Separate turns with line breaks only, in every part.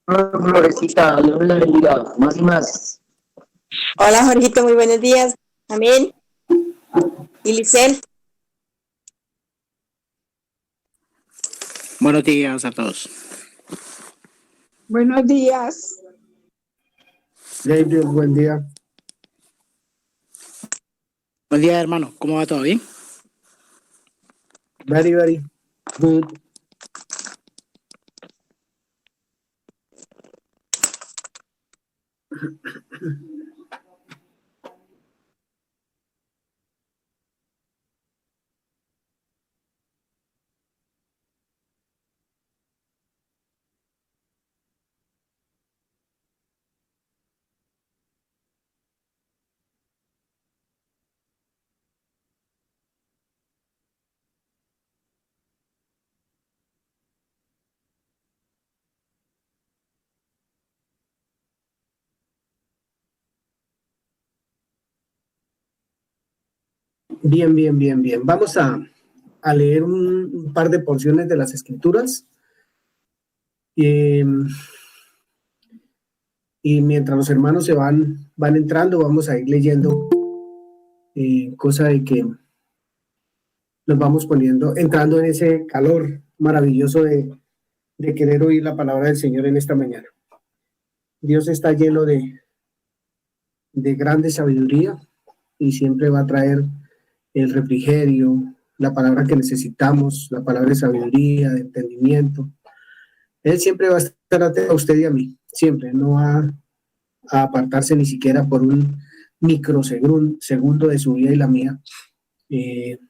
Florecita, Dios la bendiga, más y más.
Hola Jorgito, muy buenos días. Amén. ¿Y Licel?
Buenos días a todos.
Buenos días.
Gabriel, buen día.
Buen día, hermano. ¿Cómo va? ¿Todo bien?
Very, very good. Bien, bien, bien, bien. Vamos a leer un par de porciones de las Escrituras. Y mientras los hermanos van entrando, vamos a ir leyendo, cosa de que nos vamos entrando en ese calor maravilloso de querer oír la palabra del Señor en esta mañana. Dios está lleno de grande sabiduría y siempre va a traer el refrigerio, la palabra que necesitamos, la palabra de sabiduría, de entendimiento. Él siempre va a estar atento a usted y a mí, siempre, no va a apartarse ni siquiera por un microsegundo de su vida y la mía, de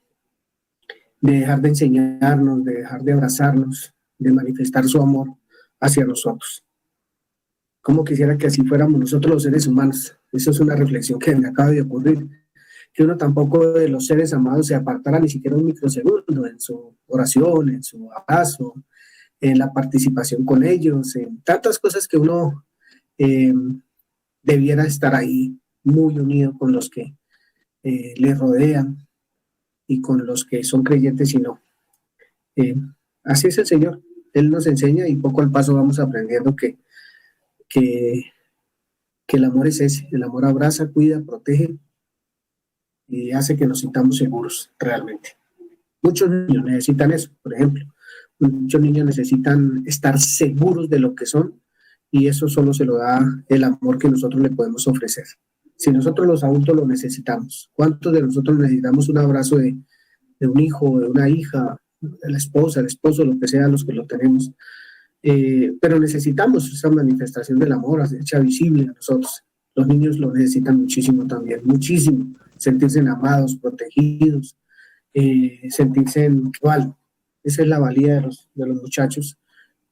dejar de enseñarnos, de dejar de abrazarnos, de manifestar su amor hacia nosotros. Como quisiera que así fuéramos nosotros los seres humanos. Eso es una reflexión que me acaba de ocurrir, que uno tampoco de los seres amados se apartara ni siquiera un microsegundo en su oración, en su abrazo, en la participación con ellos, en tantas cosas que uno debiera estar ahí muy unido con los que le rodean y con los que son creyentes y no. Así es el Señor. Él nos enseña y poco al paso vamos aprendiendo que el amor es ese. El amor abraza, cuida, protege y hace que nos sintamos seguros realmente. Muchos niños necesitan eso, por ejemplo. Muchos niños necesitan estar seguros de lo que son y eso solo se lo da el amor que nosotros le podemos ofrecer. Si nosotros los adultos lo necesitamos, ¿cuántos de nosotros necesitamos un abrazo de un hijo, de una hija, de la esposa, el esposo, lo que sea, los que lo tenemos? Pero necesitamos esa manifestación del amor hecha visible a nosotros. Los niños lo necesitan muchísimo también, muchísimo. Sentirse amados, protegidos, sentirse igual. Esa es la valía de los muchachos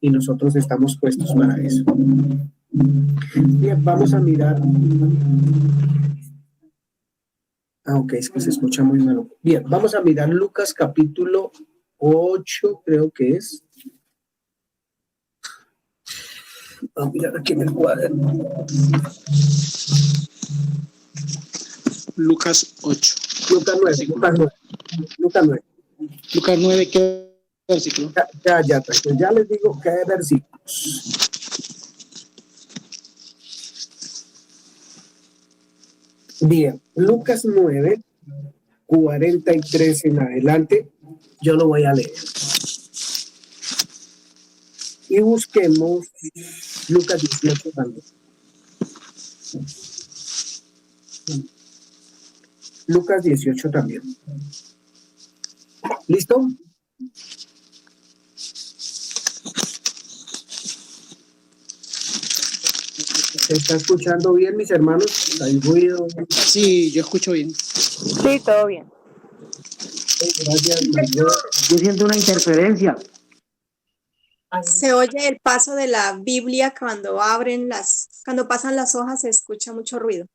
y nosotros estamos puestos para eso. Bien, vamos a mirar. Ok, es que se escucha muy malo. Bien, vamos a mirar Lucas capítulo 8, creo que es. Vamos a mirar aquí en el cuaderno.
Lucas 8.
Lucas 9, Lucas 9.
Lucas 9, ¿qué versículo?
Ya les digo qué versículos. Bien, Lucas 9, 43 en adelante, yo lo voy a leer. Y busquemos Lucas 18 también. Lucas 18 también. ¿Listo? ¿Se está escuchando bien, mis hermanos? ¿Hay ruido?
Sí, yo escucho bien.
Sí, todo bien.
Gracias.
Yo siento una interferencia.
Se oye el paso de la Biblia cuando cuando pasan las hojas, se escucha mucho ruido.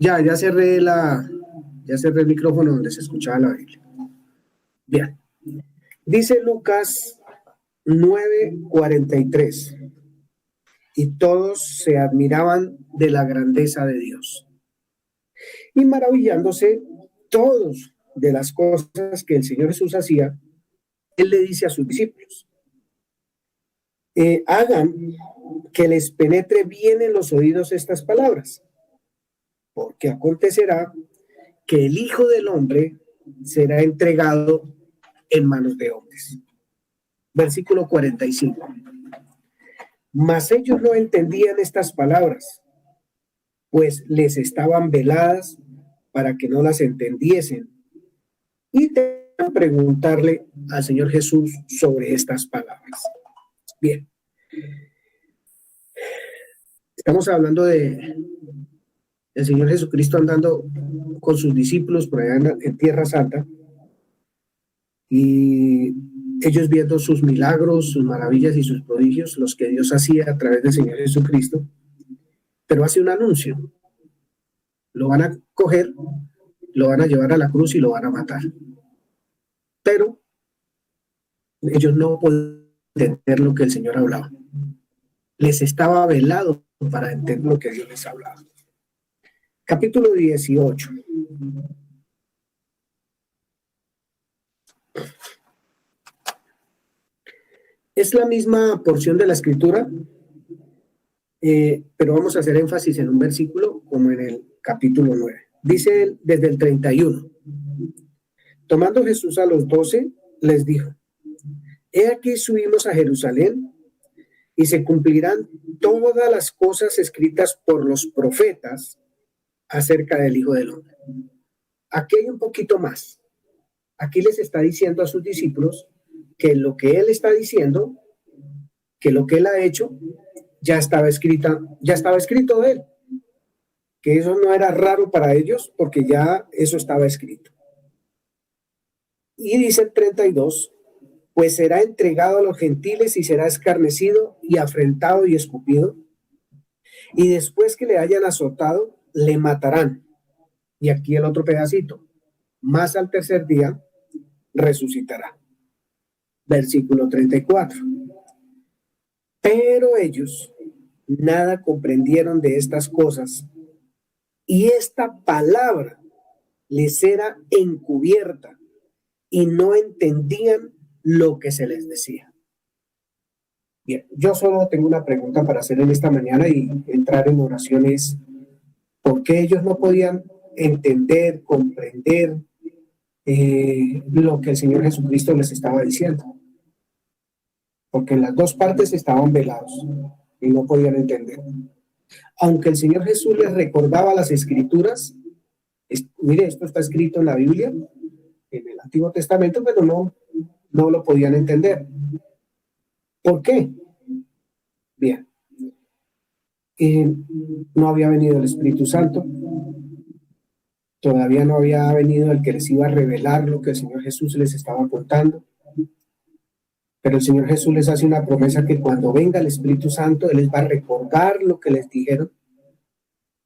Ya cerré el micrófono donde se escuchaba la Biblia. Bien. Dice Lucas 9:43. Y todos se admiraban de la grandeza de Dios. Y maravillándose todos de las cosas que el Señor Jesús hacía, Él le dice a sus discípulos: hagan que les penetre bien en los oídos estas palabras, porque acontecerá que el Hijo del Hombre será entregado en manos de hombres. Versículo 45. Mas ellos no entendían estas palabras, pues les estaban veladas para que no las entendiesen, y debían preguntarle al Señor Jesús sobre estas palabras. Bien. Estamos hablando de el Señor Jesucristo andando con sus discípulos por allá en Tierra Santa, y ellos viendo sus milagros, sus maravillas y sus prodigios, los que Dios hacía a través del Señor Jesucristo, pero hace un anuncio: lo van a coger, lo van a llevar a la cruz y lo van a matar. Pero ellos no podían entender lo que el Señor hablaba. Les estaba velado para entender lo que Dios les hablaba. Capítulo 18. Es la misma porción de la Escritura, pero vamos a hacer énfasis en un versículo como en el capítulo 9. Dice desde el 31. Tomando Jesús a los 12, les dijo: He aquí subimos a Jerusalén, y se cumplirán todas las cosas escritas por los profetas acerca del Hijo del Hombre. Aquí hay un poquito más. Aquí les está diciendo a sus discípulos que lo que él está diciendo, que lo que él ha hecho, ya estaba escrito de él. Que eso no era raro para ellos, porque ya eso estaba escrito. Y dice el 32, pues será entregado a los gentiles y será escarnecido y afrentado y escupido. Y después que le hayan azotado, le matarán. Y aquí el otro pedacito: mas al tercer día resucitará. Versículo 34. Pero ellos nada comprendieron de estas cosas, y esta palabra les era encubierta, y no entendían lo que se les decía. Bien, yo solo tengo una pregunta para hacer en esta mañana y entrar en oraciones. ¿Por qué ellos no podían entender, comprender lo que el Señor Jesucristo les estaba diciendo? Porque en las dos partes estaban velados y no podían entender. Aunque el Señor Jesús les recordaba las Escrituras, mire, esto está escrito en la Biblia, en el Antiguo Testamento, pero no lo podían entender. ¿Por qué? Bien. No había venido el Espíritu Santo, todavía no había venido el que les iba a revelar lo que el Señor Jesús les estaba contando, pero el Señor Jesús les hace una promesa que cuando venga el Espíritu Santo, Él les va a recordar lo que les dijeron,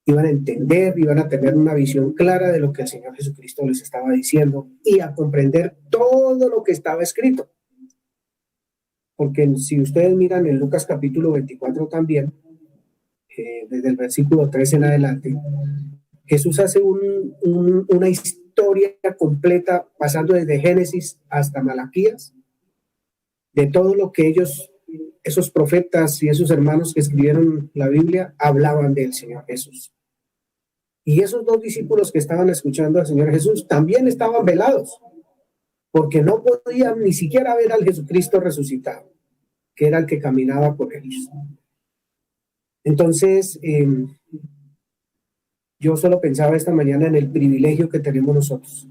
iban a entender, iban a tener una visión clara de lo que el Señor Jesucristo les estaba diciendo y a comprender todo lo que estaba escrito. Porque si ustedes miran en Lucas capítulo 24 también, desde el versículo 3 en adelante, Jesús hace una historia completa pasando desde Génesis hasta Malaquías, de todo lo que esos profetas y esos hermanos que escribieron la Biblia hablaban del Señor Jesús. Y esos dos discípulos que estaban escuchando al Señor Jesús también estaban velados, porque no podían ni siquiera ver al Jesucristo resucitado, que era el que caminaba con ellos. Entonces, yo solo pensaba esta mañana en el privilegio que tenemos nosotros,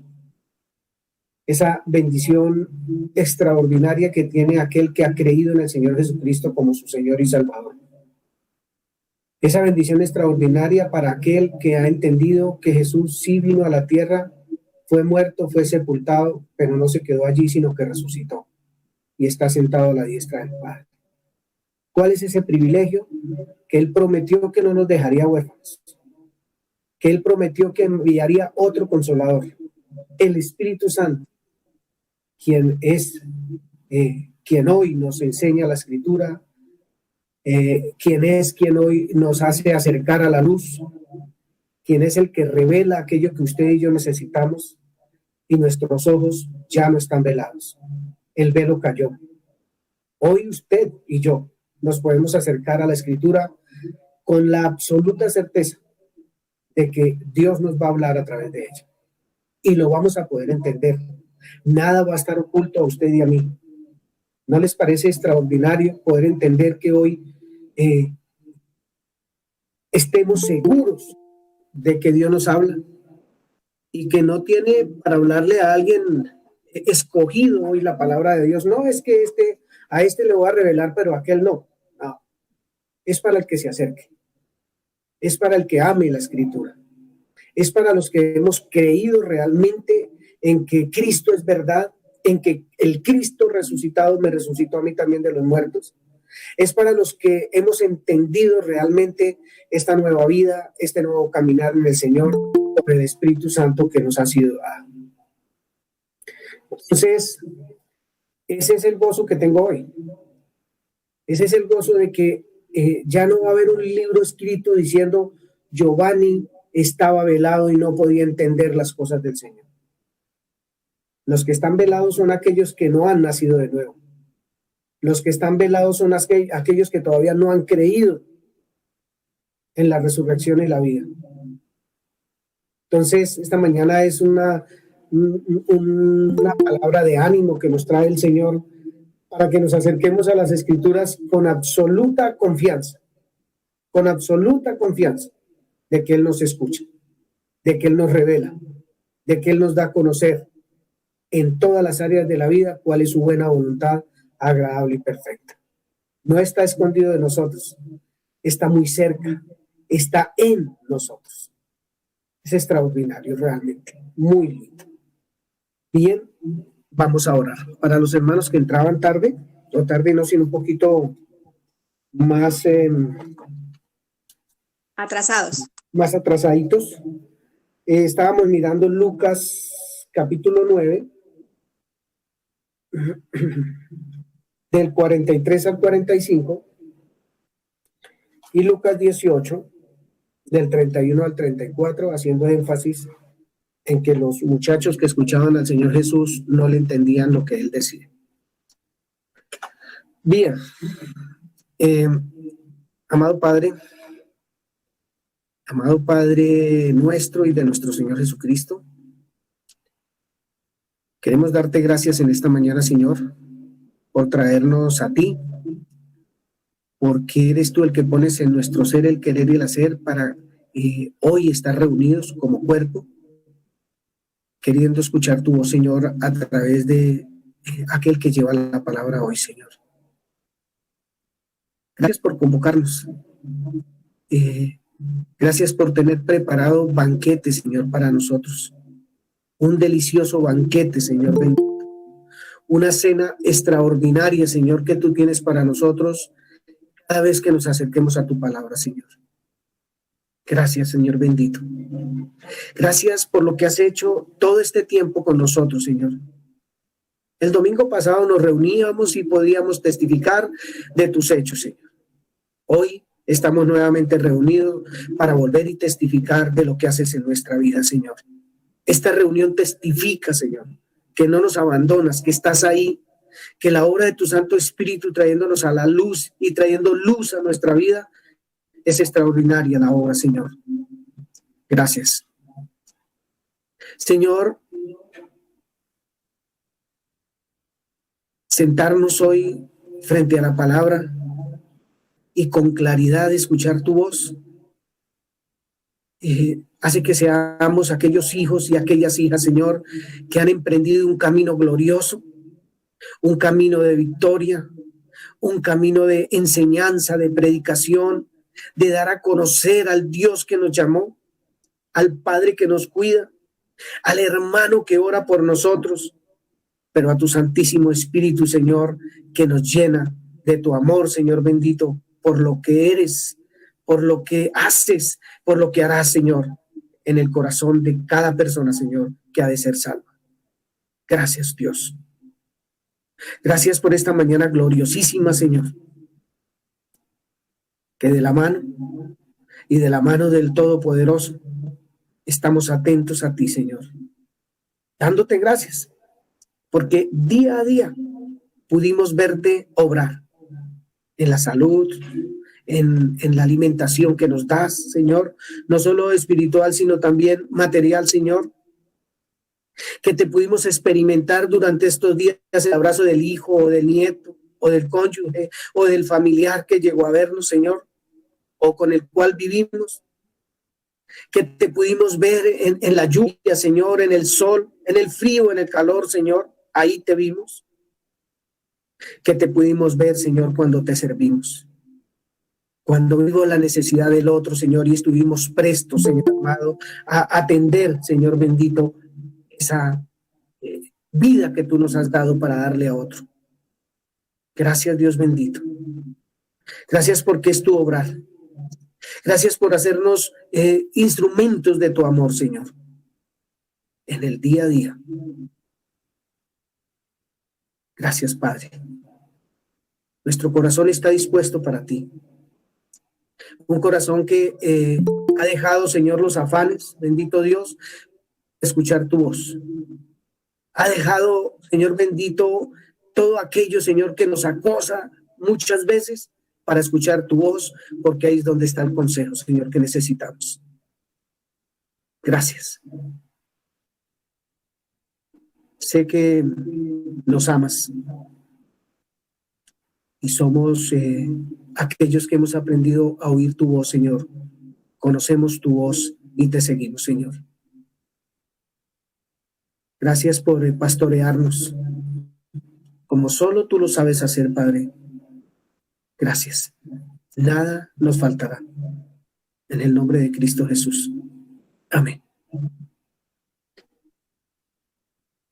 esa bendición extraordinaria que tiene aquel que ha creído en el Señor Jesucristo como su Señor y Salvador. Esa bendición extraordinaria para aquel que ha entendido que Jesús sí vino a la tierra, fue muerto, fue sepultado, pero no se quedó allí, sino que resucitó y está sentado a la diestra del Padre. ¿Cuál es ese privilegio? Que Él prometió que no nos dejaría huérfanos, que Él prometió que enviaría otro Consolador, el Espíritu Santo, quien es quien hoy nos enseña la Escritura, quien hoy nos hace acercar a la luz, quien es el que revela aquello que usted y yo necesitamos, y nuestros ojos ya no están velados. El velo cayó. Hoy usted y yo nos podemos acercar a la Escritura con la absoluta certeza de que Dios nos va a hablar a través de ella y lo vamos a poder entender. Nada va a estar oculto a usted y a mí. ¿No les parece extraordinario poder entender que hoy estemos seguros de que Dios nos habla y que no tiene para hablarle a alguien escogido hoy la palabra de Dios? No es que a este le voy a revelar, pero a aquel no. No, es para el que se acerque, es para el que ame la Escritura, es para los que hemos creído realmente en que Cristo es verdad, en que el Cristo resucitado me resucitó a mí también de los muertos. Es para los que hemos entendido realmente esta nueva vida, este nuevo caminar en el Señor, por el Espíritu Santo que nos ha sido dado. Entonces, ese es el gozo que tengo hoy. Ese es el gozo de que ya no va a haber un libro escrito diciendo Giovanni estaba velado y no podía entender las cosas del Señor. Los que están velados son aquellos que no han nacido de nuevo. Los que están velados son aquellos que todavía no han creído en la resurrección y la vida. Entonces, esta mañana es una palabra de ánimo que nos trae el Señor para que nos acerquemos a las Escrituras con absoluta confianza de que Él nos escucha, de que Él nos revela, de que Él nos da a conocer en todas las áreas de la vida cuál es su buena voluntad, agradable y perfecta. No está escondido de nosotros, está muy cerca, está en nosotros. Es extraordinario, realmente, muy lindo. Bien, vamos a orar. Para los hermanos que entraban tarde, o tarde no, sino un poquito más
Atrasados.
más atrasaditos, estábamos mirando Lucas capítulo 9, del 43 al 45, y Lucas 18, del 31 al 34, haciendo énfasis en que los muchachos que escuchaban al Señor Jesús no le entendían lo que Él decía. Bien, amado Padre nuestro y de nuestro Señor Jesucristo, queremos darte gracias en esta mañana, Señor, por traernos a ti, porque eres tú el que pones en nuestro ser el querer y el hacer para hoy estar reunidos como cuerpo, queriendo escuchar tu voz, Señor, a través de aquel que lleva la palabra hoy, Señor. Gracias por convocarnos. Gracias por tener preparado banquete, Señor, para nosotros. Un delicioso banquete, Señor bendito. Una cena extraordinaria, Señor, que tú tienes para nosotros cada vez que nos acerquemos a tu palabra, Señor. Gracias, Señor bendito. Gracias por lo que has hecho todo este tiempo con nosotros, Señor. El domingo pasado nos reuníamos y podíamos testificar de tus hechos, Señor. Hoy estamos nuevamente reunidos para volver y testificar de lo que haces en nuestra vida, Señor. Esta reunión testifica, Señor, que no nos abandonas, que estás ahí, que la obra de tu Santo Espíritu trayéndonos a la luz y trayendo luz a nuestra vida es extraordinaria la obra, Señor. Gracias. Señor, sentarnos hoy frente a la palabra y con claridad escuchar tu voz hace que seamos aquellos hijos y aquellas hijas, Señor, que han emprendido un camino glorioso, un camino de victoria, un camino de enseñanza, de predicación, de dar a conocer al Dios que nos llamó, al Padre que nos cuida, al hermano que ora por nosotros, pero a tu Santísimo Espíritu, Señor, que nos llena de tu amor, Señor bendito, por lo que eres, por lo que haces, por lo que harás, Señor, en el corazón de cada persona, Señor, que ha de ser salva. Gracias, Dios. Gracias por esta mañana gloriosísima, Señor, que de la mano y de la mano del Todopoderoso estamos atentos a ti, Señor, dándote gracias, porque día a día pudimos verte obrar en la salud, en la alimentación que nos das, Señor, no solo espiritual, sino también material, Señor, que te pudimos experimentar durante estos días, el abrazo del hijo o del nieto o del cónyuge o del familiar que llegó a vernos, Señor, o con el cual vivimos, que te pudimos ver en la lluvia, Señor, en el sol, en el frío, en el calor, Señor, ahí te vimos, que te pudimos ver, Señor, cuando te servimos. Cuando vimos la necesidad del otro, Señor, y estuvimos prestos, Señor amado, a atender, Señor bendito, esa vida que tú nos has dado para darle a otro. Gracias, Dios bendito. Gracias porque es tu obrar. Gracias por hacernos instrumentos de tu amor, Señor, en el día a día. Gracias, Padre. Nuestro corazón está dispuesto para ti. Un corazón que ha dejado, Señor, los afanes, bendito Dios, escuchar tu voz. Ha dejado, Señor bendito, todo aquello, Señor, que nos acosa muchas veces para escuchar tu voz, porque ahí es donde está el consejo, Señor, que necesitamos. Gracias. Sé que nos amas y somos aquellos que hemos aprendido a oír tu voz, Señor. Conocemos tu voz y te seguimos, Señor. Gracias por pastorearnos, como solo tú lo sabes hacer, Padre. Gracias. Nada nos faltará. En el nombre de Cristo Jesús. Amén.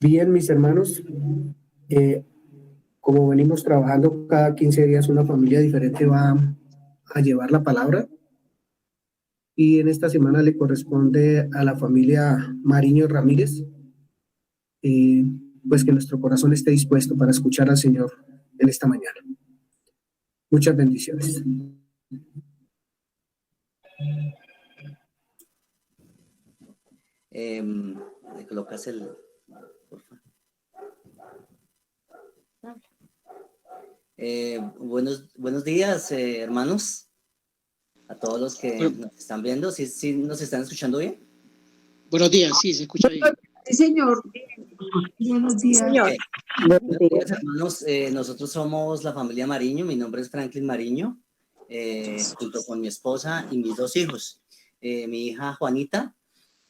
Bien, mis hermanos, como venimos trabajando cada 15 días, una familia diferente va a llevar la palabra. Y en esta semana le corresponde a la familia Mariño Ramírez. Pues que nuestro corazón esté dispuesto para escuchar al Señor en esta mañana. Muchas bendiciones.
Le colocas el... por favor. Buenos días, hermanos, a todos los que nos están viendo. ¿Sí nos están escuchando bien?
Buenos días, sí, se escucha bien.
Sí, señor. Buenos días.
Señor.
Buenos días, hermanos. Nosotros somos la familia Mariño. Mi nombre es Franklin Mariño, junto con mi esposa y mis dos hijos. Mi hija Juanita,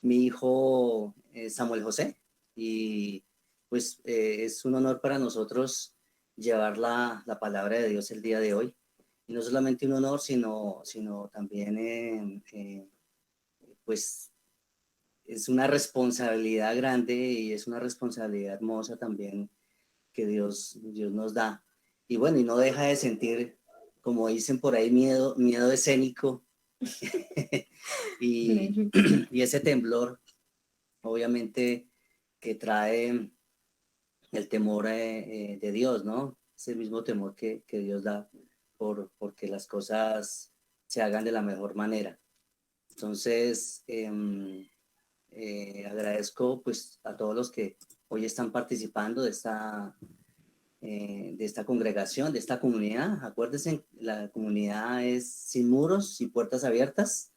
mi hijo Samuel José. Y pues es un honor para nosotros llevar la palabra de Dios el día de hoy. Y no solamente un honor, sino también pues es una responsabilidad grande y es una responsabilidad hermosa también que Dios nos da. Y bueno, y no deja de sentir, como dicen por ahí, miedo escénico y ese temblor, obviamente, que trae el temor de Dios, ¿no? Ese mismo temor que Dios da porque las cosas se hagan de la mejor manera. Entonces, agradezco pues a todos los que hoy están participando de esta congregación, de esta comunidad. Acuérdense, la comunidad es sin muros y puertas abiertas.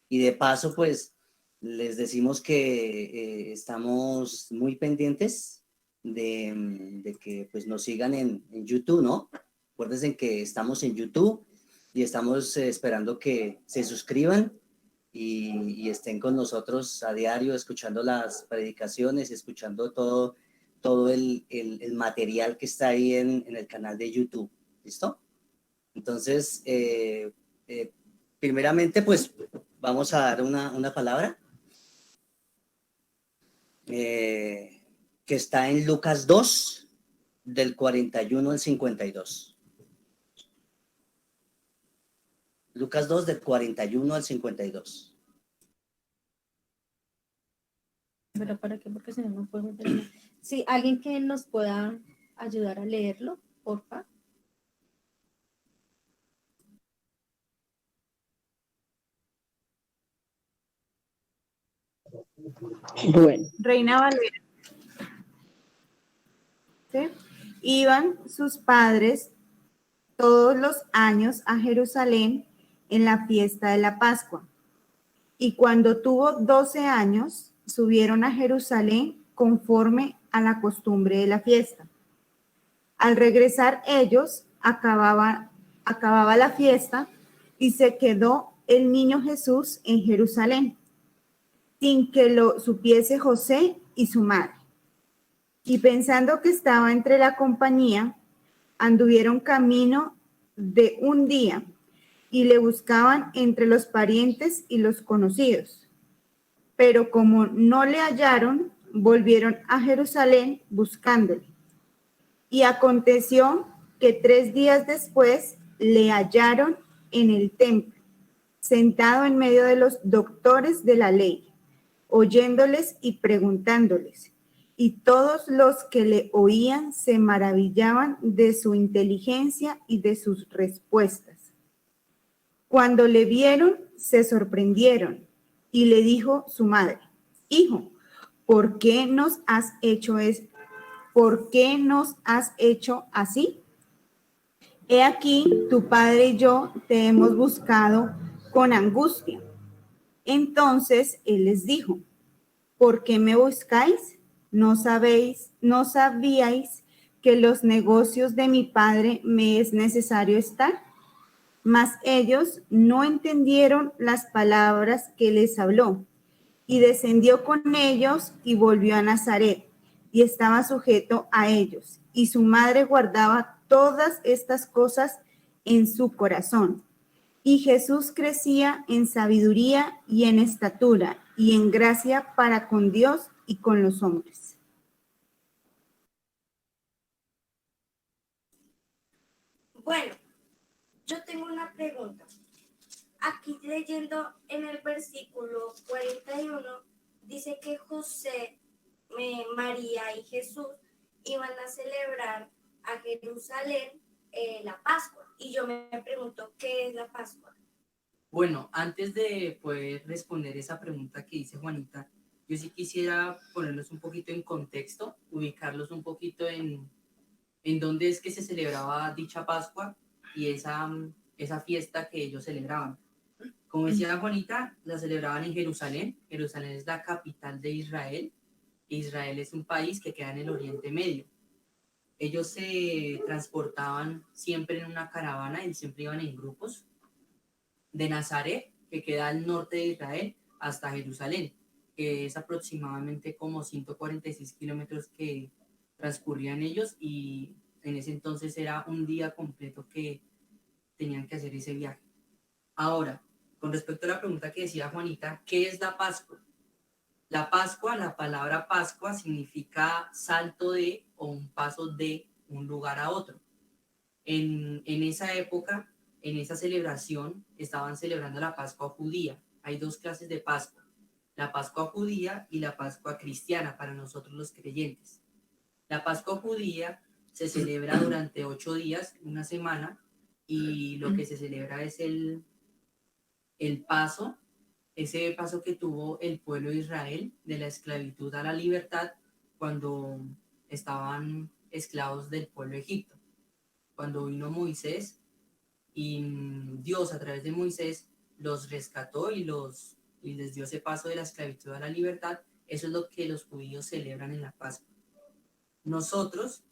Y de paso, pues, les decimos que estamos muy pendientes de que pues nos sigan en YouTube, ¿no? Acuérdense que estamos en YouTube y estamos esperando que se suscriban y estén con nosotros a diario escuchando las predicaciones, escuchando todo el material que está ahí en el canal de YouTube. ¿Listo? Entonces, primeramente, pues vamos a dar una palabra que está en Lucas 2, del 41 al 52. Lucas 2, del 41 al 52.
¿Pero para qué? Porque si no, no puedo meter. Sí, alguien que nos pueda ayudar a leerlo, porfa.
Bueno.
Reina Valera. ¿Sí? Iban sus padres todos los años a Jerusalén en la fiesta de la Pascua. Y cuando tuvo 12 años, subieron a Jerusalén conforme a la costumbre de la fiesta. Al regresar ellos, acababa la fiesta y se quedó el niño Jesús en Jerusalén, sin que lo supiese José y su madre. Y pensando que estaba entre la compañía, anduvieron camino de un día y le buscaban entre los parientes y los conocidos. Pero como no le hallaron, volvieron a Jerusalén buscándole. Y aconteció que 3 días después le hallaron en el templo, sentado en medio de los doctores de la ley, oyéndoles y preguntándoles. Y todos los que le oían se maravillaban de su inteligencia y de sus respuestas. Cuando le vieron, se sorprendieron y le dijo su madre: Hijo, ¿por qué nos has hecho esto? ¿Por qué nos has hecho así? He aquí, tu padre y yo te hemos buscado con angustia. Entonces él les dijo: ¿por qué me buscáis? ¿No sabíais que los negocios de mi padre me es necesario estar? Mas ellos no entendieron las palabras que les habló. Y descendió con ellos y volvió a Nazaret, y estaba sujeto a ellos. Y su madre guardaba todas estas cosas en su corazón. Y Jesús crecía en sabiduría y en estatura y en gracia para con Dios y con los hombres.
Bueno, yo tengo una pregunta. Aquí leyendo en el versículo 41, dice que José, María y Jesús iban a celebrar a Jerusalén la Pascua. Y yo me pregunto, ¿qué es la Pascua?
Bueno, antes de poder responder esa pregunta que dice Juanita, yo sí quisiera ponerlos un poquito en contexto, ubicarlos un poquito en dónde es que se celebraba dicha Pascua y esa fiesta que ellos celebraban. Como decía Juanita, la celebraban en Jerusalén. Jerusalén es la capital de Israel. Israel es un país que queda en el Oriente Medio. Ellos se transportaban siempre en una caravana y siempre iban en grupos de Nazaret, que queda al norte de Israel, hasta Jerusalén, que es aproximadamente como 146 kilómetros que transcurrían ellos, y en ese entonces era un día completo que tenían que hacer ese viaje. Ahora, con respecto a la pregunta que decía Juanita, ¿qué es la Pascua? La Pascua, la palabra Pascua significa salto de o un paso de un lugar a otro. En esa época, en esa celebración, estaban celebrando la Pascua judía. Hay 2 clases de Pascua: la Pascua judía y la Pascua cristiana para nosotros los creyentes. La Pascua judía se celebra durante 8 días, una semana, y lo que se celebra es el paso, ese paso que tuvo el pueblo de Israel de la esclavitud a la libertad cuando estaban esclavos del pueblo de Egipto. Cuando vino Moisés y Dios a través de Moisés los rescató y les dio ese paso de la esclavitud a la libertad, eso es lo que los judíos celebran en la Pascua. Nosotros,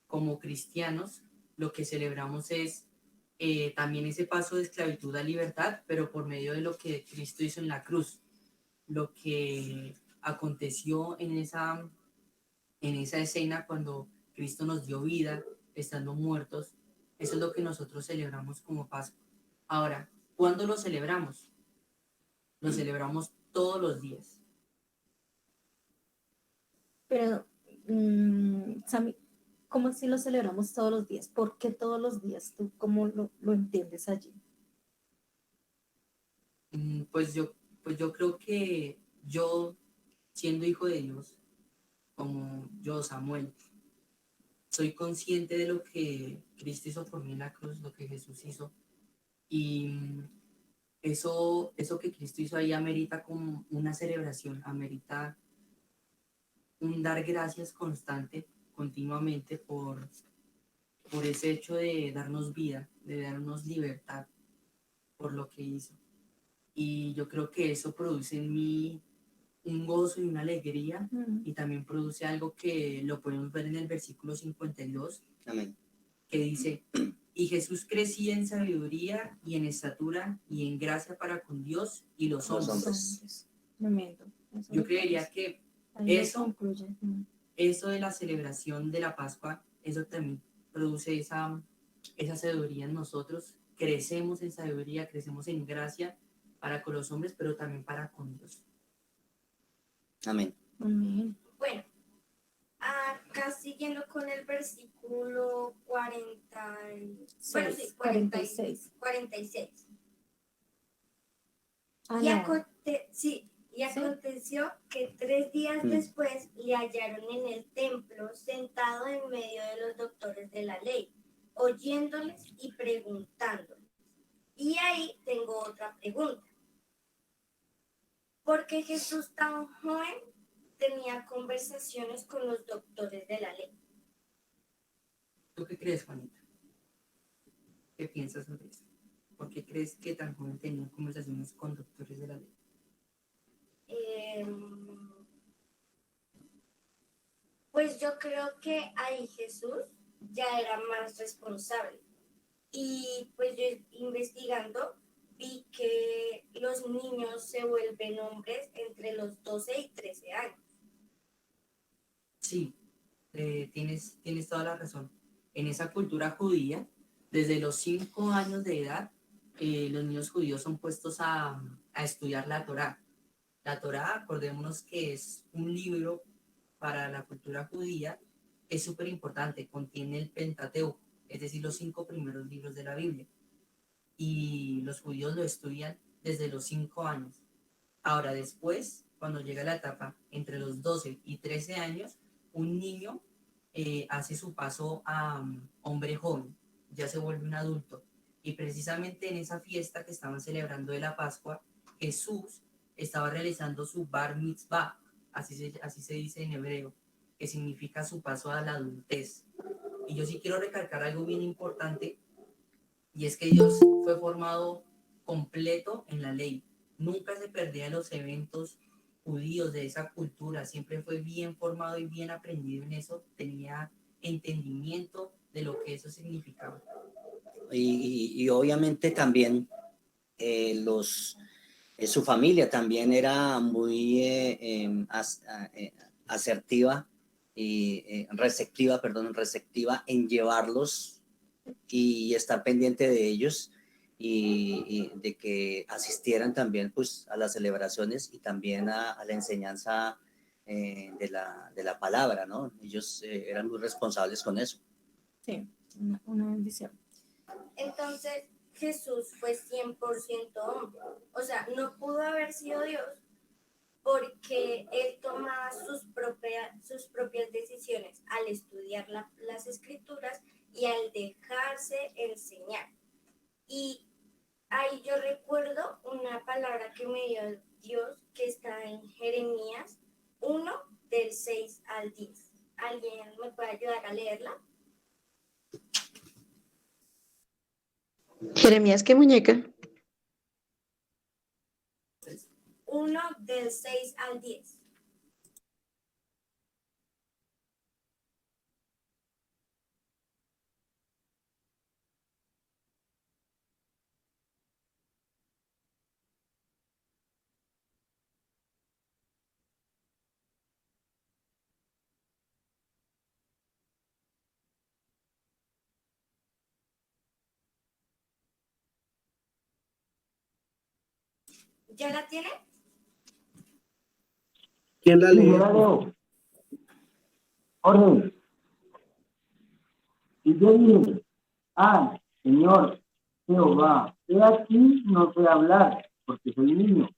como cristianos, lo que celebramos es también ese paso de esclavitud a libertad, pero por medio de lo que Cristo hizo en la cruz, lo que aconteció en esa escena cuando Cristo nos dio vida, estando muertos. Eso es lo que nosotros celebramos como Pascua. Ahora, ¿cuándo lo celebramos? Lo celebramos todos los días.
Pero, Sammy, ¿cómo si lo celebramos todos los días? ¿Por qué todos los días? ¿Tú cómo lo entiendes allí?
Pues yo creo que yo, siendo hijo de Dios, como yo, Samuel, soy consciente de lo que Cristo hizo por mí en la cruz, lo que Jesús hizo. Y eso que Cristo hizo ahí amerita como una celebración, amerita un dar gracias constante, continuamente, por ese hecho de darnos vida, de darnos libertad por lo que hizo. Y yo creo que eso produce en mí un gozo y una alegría, y también produce algo que lo podemos ver en el versículo 52,
Amén.
que dice, y Jesús crecía en sabiduría y en estatura y en gracia para con Dios y los hombres.
Tremendo. Eso
Yo
me
creería
parece.
que
Ahí lo
eso,
concluye.
eso de la celebración de la Pascua, eso también produce esa sabiduría en nosotros. Crecemos en sabiduría, crecemos en gracia para con los hombres, pero también para con Dios.
Amén.
Amén.
Bueno, acá siguiendo con el versículo 46. 46.
Ah,
Y,
no.
y aconteció que 3 días después le hallaron en el templo sentado en medio de los doctores de la ley, oyéndoles y preguntándoles. Y ahí tengo otra pregunta. ¿Por qué Jesús tan joven tenía conversaciones con los doctores de la ley?
¿Tú qué crees, Juanita? ¿Qué piensas sobre eso? ¿Por qué crees que tan joven tenía conversaciones con doctores de la ley?
Pues yo creo que ahí Jesús ya era más responsable. Y pues yo investigando vi que los niños se vuelven hombres entre los 12 y 13 años.
Sí, tienes toda la razón. En esa cultura judía, desde los 5 años de edad, los niños judíos son puestos a estudiar la Torá. La Torá, acordémonos que es un libro para la cultura judía, es súper importante, contiene el Pentateuco, es decir, los 5 primeros libros de la Biblia. Y los judíos lo estudian desde los 5 años. Ahora, después, cuando llega la etapa entre los 12 y 13 años, un niño hace su paso a hombre joven, ya se vuelve un adulto. Y precisamente en esa fiesta que estaban celebrando de la Pascua, Jesús estaba realizando su bar mitzvah, así se dice en hebreo, que significa su paso a la adultez. Y yo sí quiero recalcar algo bien importante, y es que Dios fue formado completo en la ley. Nunca se perdía en los eventos judíos de esa cultura, siempre fue bien formado y bien aprendido en eso, tenía entendimiento de lo que eso significaba.
Y obviamente también su familia también era muy asertiva y receptiva en llevarlos y estar pendiente de ellos y de que asistieran también pues a las celebraciones y también a la enseñanza de la palabra, ¿no? Ellos eran muy responsables con eso.
Sí, una bendición.
Entonces Jesús fue 100% hombre. O sea, no pudo haber sido Dios porque él tomaba sus propias decisiones al estudiar las escrituras y al dejarse enseñar. Y ahí yo recuerdo una palabra que me dio Dios que está en Jeremías 1, del 6 al 10. ¿Alguien me puede ayudar a leerla?
Jeremías, ¿qué muñeca?
1, del 6 al 10. ¿Ya la tiene?
¿Quién la
Sí,
lee?
yo la leo. Orden. Y yo dije, Señor Jehová, he aquí no sé hablar, porque soy niño.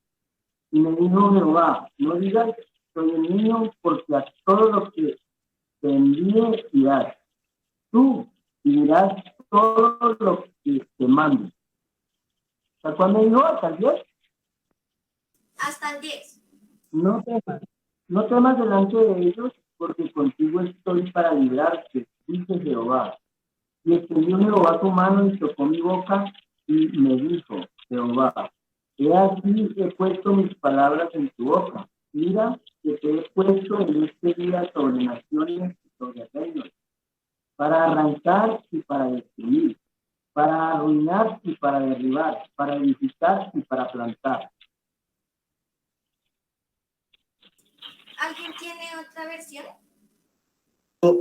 Y me dijo Jehová, no digas soy el niño, porque a todo lo que te envíe irás. Tú dirás todo lo que te mando. ¿Hasta cuándo dijo? ¿Hasta el 10?
Hasta el 10.
No temas delante de ellos, porque contigo estoy para librarte, dice Jehová. Y extendió Jehová su mano y tocó mi boca y me dijo, Jehová, he aquí he puesto mis palabras en tu boca. Mira que te he puesto en este día sobre naciones y sobre reinos, para arrancar y para destruir, para arruinar y para derribar, para edificar y para plantar.
¿Alguien tiene otra versión?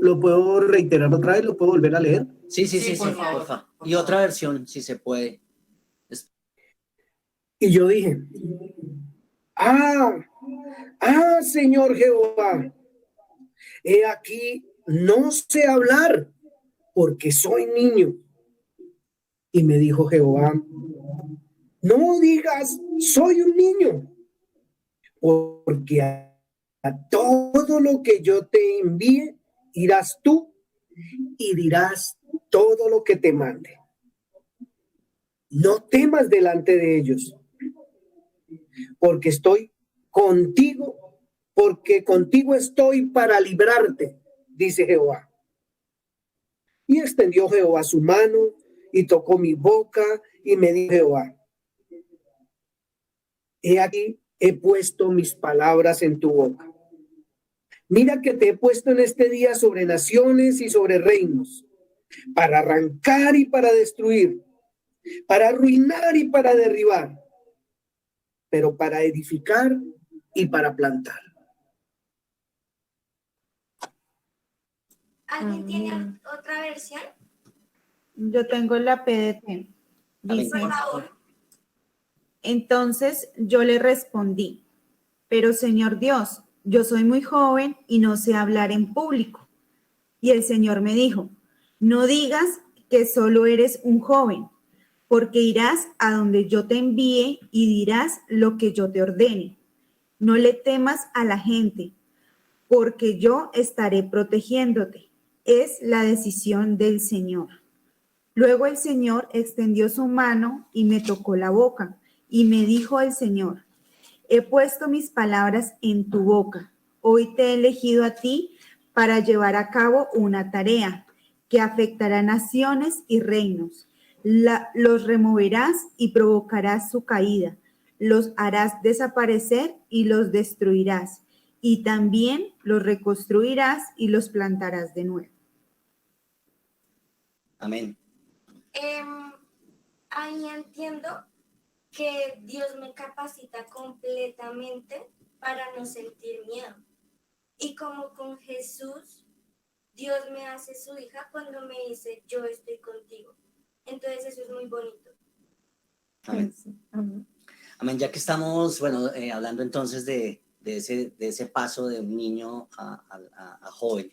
¿Lo puedo reiterar otra vez? ¿Lo puedo volver a leer?
Sí,
por favor,
porfa.
por
Y
favor.
otra versión, si se puede.
Y yo dije, Señor Jehová, he aquí, no sé hablar porque soy niño. Y me dijo Jehová, no digas, soy un niño, porque a todo lo que yo te envíe, irás tú y dirás todo lo que te mande. No temas delante de ellos, porque estoy contigo, porque contigo estoy para librarte, dice Jehová. Y extendió Jehová su mano y tocó mi boca y me dijo Jehová, he aquí, he puesto mis palabras en tu boca. Mira que te he puesto en este día sobre naciones y sobre reinos, para arrancar y para destruir, para arruinar y para derribar, pero para edificar y para plantar.
¿Alguien tiene otra versión?
Yo tengo la PDT. Dice,
Por favor.
entonces yo le respondí, pero Señor Dios, yo soy muy joven y no sé hablar en público. Y el Señor me dijo, no digas que solo eres un joven, porque irás a donde yo te envíe y dirás lo que yo te ordene. No le temas a la gente, porque yo estaré protegiéndote. Es la decisión del Señor. Luego el Señor extendió su mano y me tocó la boca, y me dijo el Señor, he puesto mis palabras en tu boca. Hoy te he elegido a ti para llevar a cabo una tarea que afectará a naciones y reinos. Los removerás y provocarás su caída. Los harás desaparecer y los destruirás. Y también los reconstruirás y los plantarás de nuevo.
Amén.
Ahí entiendo que Dios me capacita completamente para no sentir miedo. Y como con Jesús, Dios me hace su hija cuando me dice, yo estoy contigo. Entonces eso es muy bonito.
Amén. Amén. Ya que estamos, bueno, hablando entonces de ese paso de un niño a joven,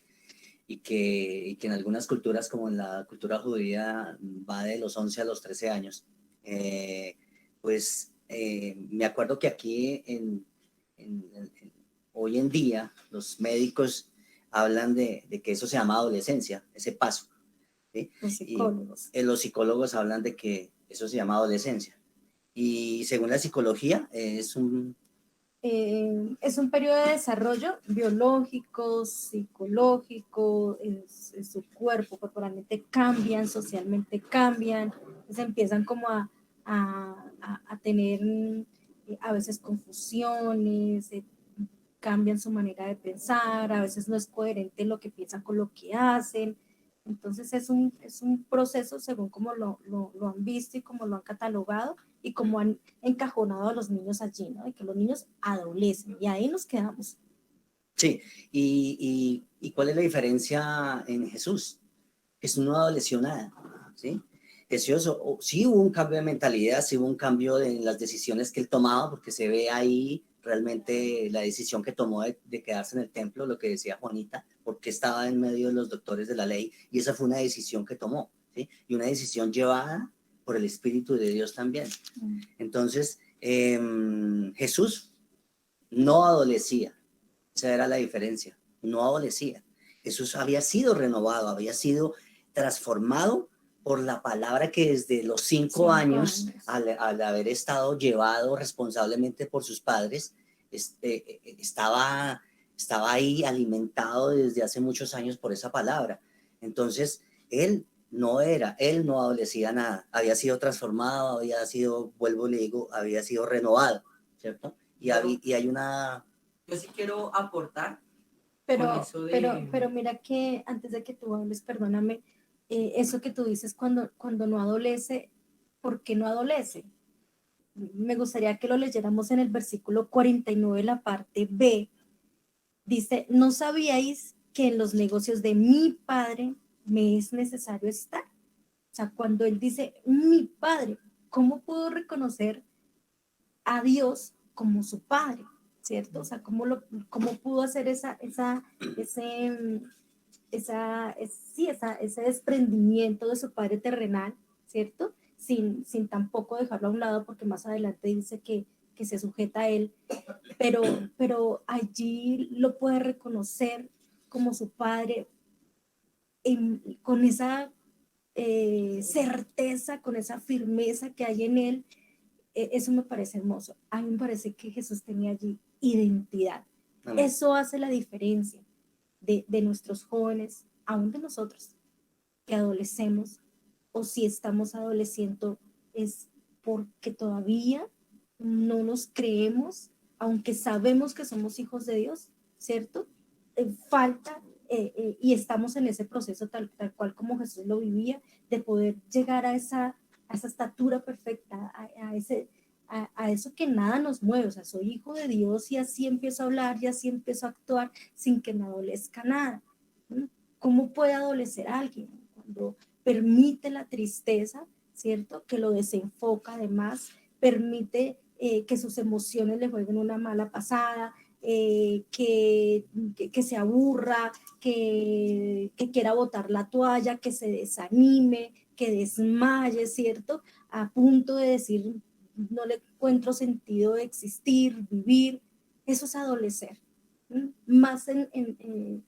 y que en algunas culturas, como en la cultura judía, va de los 11 a los 13 años, me acuerdo que aquí hoy en día los médicos hablan de que eso se llama adolescencia, ese paso. ¿Sí?
Los psicólogos.
Y los psicólogos hablan de que eso se llama adolescencia. Y según la psicología, es un
periodo de desarrollo biológico, psicológico, su cuerpo corporalmente cambian, socialmente cambian, entonces empiezan como a tener a veces confusiones, cambian su manera de pensar, a veces no es coherente lo que piensan con lo que hacen. Entonces es un proceso según como lo han visto y como lo han catalogado y como han encajonado a los niños allí, ¿no? Y que los niños adolecen y ahí nos quedamos.
Sí, ¿y cuál es la diferencia en Jesús? Jesús no adoleció nada, ¿sí? Jesús sí hubo un cambio de mentalidad, sí hubo un cambio en las decisiones que él tomaba, porque se ve ahí realmente la decisión que tomó de quedarse en el templo, lo que decía Juanita, porque estaba en medio de los doctores de la ley, y esa fue una decisión que tomó, ¿sí? Y una decisión llevada por el Espíritu de Dios también. Entonces, Jesús no adolecía, esa era la diferencia, no adolecía. Jesús había sido renovado, había sido transformado por la palabra que desde los 5 años, al haber estado llevado responsablemente por sus padres, estaba ahí alimentado desde hace muchos años por esa palabra. Entonces, él él no adolecía nada, había sido transformado, había sido, vuelvo y le digo, había sido renovado, ¿cierto? Y hay una...
Yo sí quiero aportar
Pero,
con eso de...
pero mira que antes de que tú hables, perdóname, eso que tú dices cuando no adolece, ¿por qué no adolece? Me gustaría que lo leyéramos en el versículo 49, la parte B. Dice, ¿no sabíais que en los negocios de mi padre me es necesario estar? O sea, cuando él dice, mi padre, ¿cómo puedo reconocer a Dios como su padre? ¿Cierto? O sea, ¿cómo pudo hacer ese desprendimiento de su padre terrenal, ¿cierto? Sin tampoco dejarlo a un lado, porque más adelante dice que se sujeta a él, pero allí lo puede reconocer como su padre con esa certeza, con esa firmeza que hay en él. Eso me parece hermoso. A mí me parece que Jesús tenía allí identidad. Amén. Eso hace la diferencia de nuestros jóvenes, aún de nosotros, que adolecemos, o si estamos adoleciendo, es porque todavía no nos creemos, aunque sabemos que somos hijos de Dios, ¿cierto? Falta, y estamos en ese proceso tal cual como Jesús lo vivía, de poder llegar a esa estatura perfecta, a eso que nada nos mueve. O sea, soy hijo de Dios y así empiezo a hablar y así empiezo a actuar sin que me adolezca nada. ¿Cómo puede adolecer alguien? Cuando permite la tristeza, ¿cierto? Que lo desenfoca, además, permite que sus emociones le jueguen una mala pasada, que se aburra, que quiera botar la toalla, que se desanime, que desmaye, ¿cierto? A punto de decir, no le encuentro sentido de existir, vivir. Eso es adolecer. Más en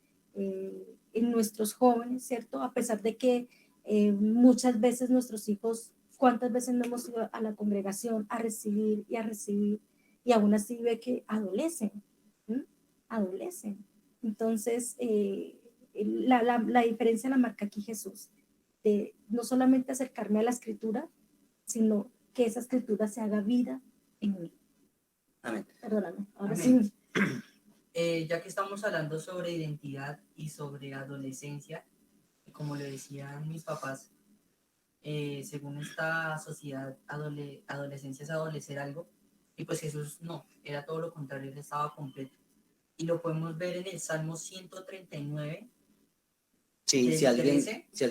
nuestros jóvenes, ¿cierto? A pesar de que muchas veces nuestros hijos, ¿cuántas veces no hemos ido a la congregación a recibir, y aún así ve que adolecen? Adolecen. Entonces, la diferencia la marca aquí Jesús, de no solamente acercarme a la escritura, sino que esa escritura se haga vida en mí.
Amén.
Perdóname, ahora
Amén.
sí.
Ya que estamos hablando sobre identidad y sobre adolescencia, como le decían mis papás, según esta sociedad, adolescencia es adolecer algo, y pues Jesús no, era todo lo contrario, él estaba completo. Y lo podemos ver en el Salmo 139.
Sí, si alguien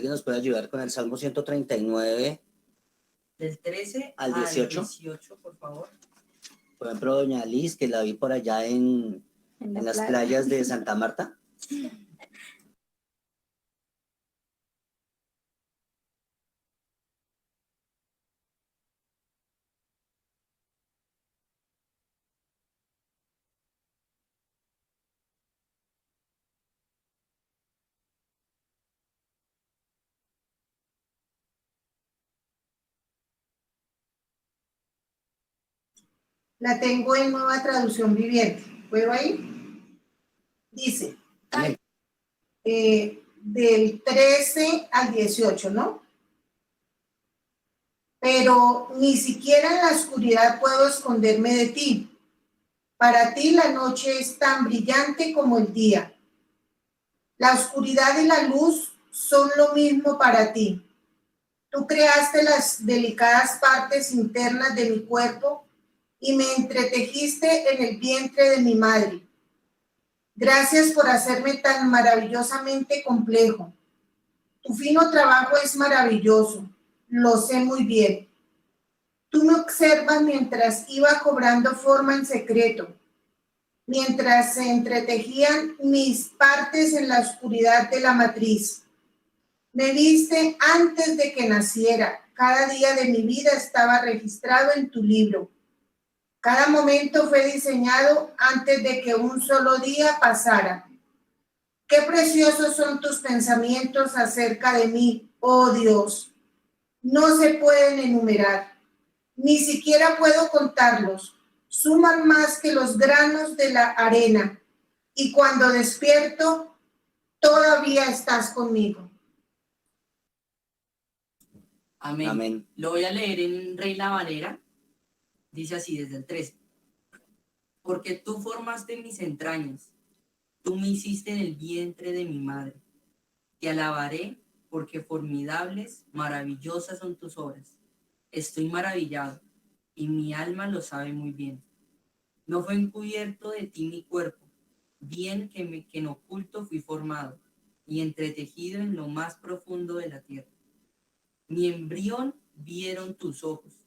nos puede ayudar con el Salmo 139.
Del 13
al 18.
18, por favor.
Por ejemplo, doña Liz, que la vi por allá en las playas de Santa Marta.
La tengo en Nueva Traducción Viviente. ¿Puedo ahí? Dice, del 13 al 18, ¿no? Pero ni siquiera en la oscuridad puedo esconderme de ti. Para ti la noche es tan brillante como el día. La oscuridad y la luz son lo mismo para ti. Tú creaste las delicadas partes internas de mi cuerpo y me entretejiste en el vientre de mi madre. Gracias por hacerme tan maravillosamente complejo. Tu fino trabajo es maravilloso, lo sé muy bien. Tú me observas mientras iba cobrando forma en secreto, mientras se entretejían mis partes en la oscuridad de la matriz. Me viste antes de que naciera. Cada día de mi vida estaba registrado en tu libro. Cada momento fue diseñado antes de que un solo día pasara. Qué preciosos son tus pensamientos acerca de mí, oh Dios. No se pueden enumerar, ni siquiera puedo contarlos. Suman más que los granos de la arena. Y cuando despierto, todavía estás conmigo.
Amén.
Amén.
Lo voy a leer en Reina Valera. Dice así desde el 13. Porque tú formaste mis entrañas, tú me hiciste en el vientre de mi madre. Te alabaré porque formidables, maravillosas son tus obras. Estoy maravillado y mi alma lo sabe muy bien. No fue encubierto de ti mi cuerpo, bien que en oculto fui formado y entretejido en lo más profundo de la tierra. Mi embrión vieron tus ojos,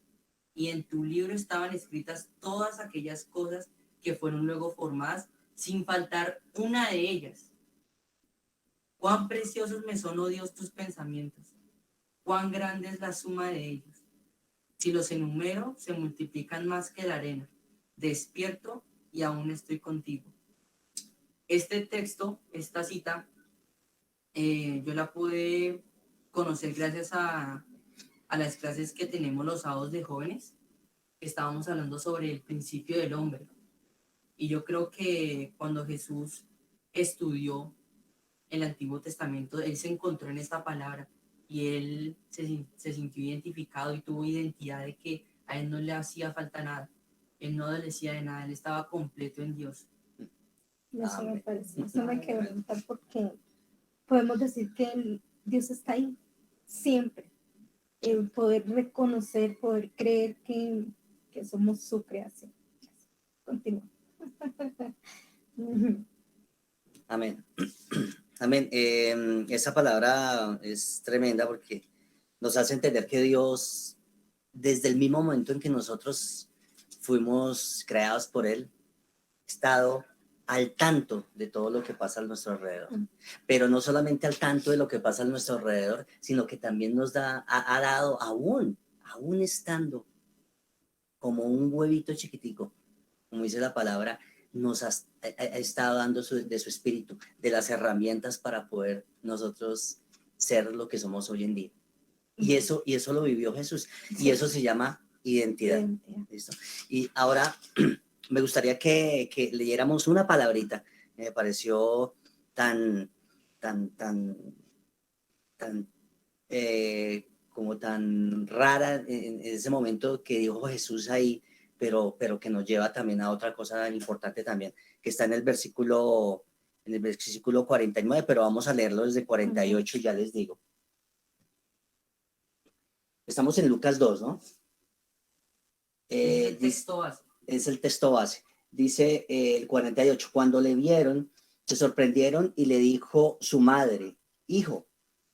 y en tu libro estaban escritas todas aquellas cosas que fueron luego formadas, sin faltar una de ellas. Cuán preciosos me son, oh Dios, tus pensamientos, cuán grande es la suma de ellos. Si los enumero, se multiplican más que la arena. Despierto y aún estoy contigo. Este texto, esta cita, yo la pude conocer gracias a las clases que tenemos los sábados de jóvenes. Estábamos hablando sobre el principio del hombre. Y yo creo que cuando Jesús estudió el Antiguo Testamento, él se encontró en esta palabra y él se sintió identificado y tuvo identidad de que a él no le hacía falta nada. Él no adolecía de nada, él estaba completo en Dios.
Eso me parece, eso me quedó mental porque podemos decir que Dios está ahí siempre. El poder reconocer, poder creer que somos su creación. Continúa.
Amén. Amén. Esa palabra es tremenda porque nos hace entender que Dios, desde el mismo momento en que nosotros fuimos creados por Él, ha estado al tanto de todo lo que pasa a nuestro alrededor. Pero no solamente al tanto de lo que pasa a nuestro alrededor, sino que también nos ha dado, aún estando como un huevito chiquitico, como dice la palabra, nos ha estado dando de su espíritu, de las herramientas para poder nosotros ser lo que somos hoy en día. Y eso lo vivió Jesús. Y eso se llama identidad. ¿Listo? Y ahora me gustaría que leyéramos una palabrita. Me pareció como tan rara en ese momento que dijo Jesús ahí, pero que nos lleva también a otra cosa importante también, que está en el versículo 49, pero vamos a leerlo desde 48 y ya les digo. Estamos en Lucas 2, ¿no?
Es el texto base.
Es el texto base. Dice el 48, cuando le vieron, se sorprendieron y le dijo su madre, hijo,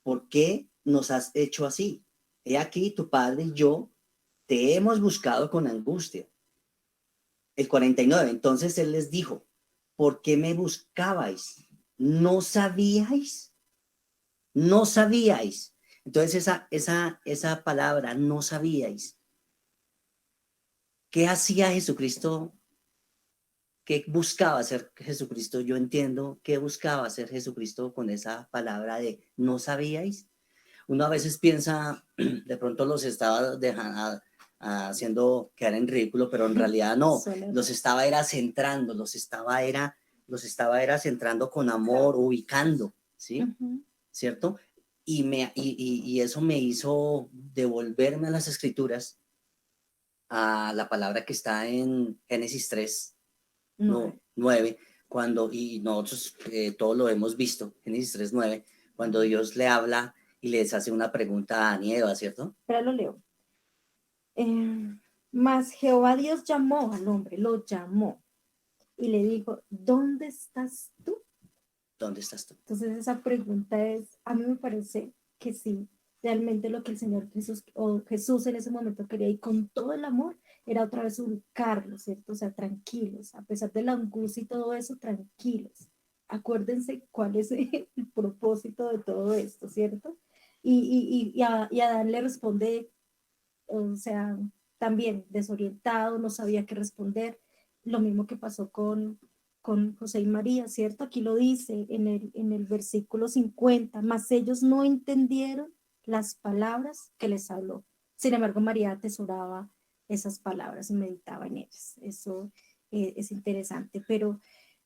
¿por qué nos has hecho así? He aquí, tu padre y yo te hemos buscado con angustia. El 49, entonces él les dijo, ¿por qué me buscabais? ¿No sabíais? No sabíais. Entonces esa palabra, no sabíais. ¿Qué hacía Jesucristo? ¿Qué buscaba hacer Jesucristo? Yo entiendo qué buscaba hacer Jesucristo con esa palabra de no sabíais. Uno a veces piensa, de pronto los estaba haciendo quedar en ridículo, pero en realidad no, los estaba centrando, los estaba centrando con amor, ubicando, ¿sí? ¿Cierto? Y eso me hizo devolverme a las Escrituras, a la palabra que está en Génesis 3, 9, y nosotros todos lo hemos visto, Génesis 3, 9, cuando Dios le habla y les hace una pregunta a Adán y Eva, ¿cierto?
Pero lo leo. Mas Jehová Dios llamó al hombre, lo llamó y le dijo, ¿dónde estás tú?
¿Dónde estás tú?
Entonces esa pregunta a mí me parece que sí, realmente lo que el Señor Jesús, o Jesús en ese momento quería y con todo el amor, era otra vez ubicarlo, ¿cierto? O sea, tranquilos, a pesar de la angustia y todo eso, tranquilos. Acuérdense cuál es el propósito de todo esto, ¿cierto? Y Adán le responde, o sea, también desorientado, no sabía qué responder. Lo mismo que pasó con José y María, ¿cierto? Aquí lo dice en el versículo 50, mas ellos no entendieron las palabras que les habló. Sin embargo, María atesoraba esas palabras y meditaba en ellas. Eso es interesante, pero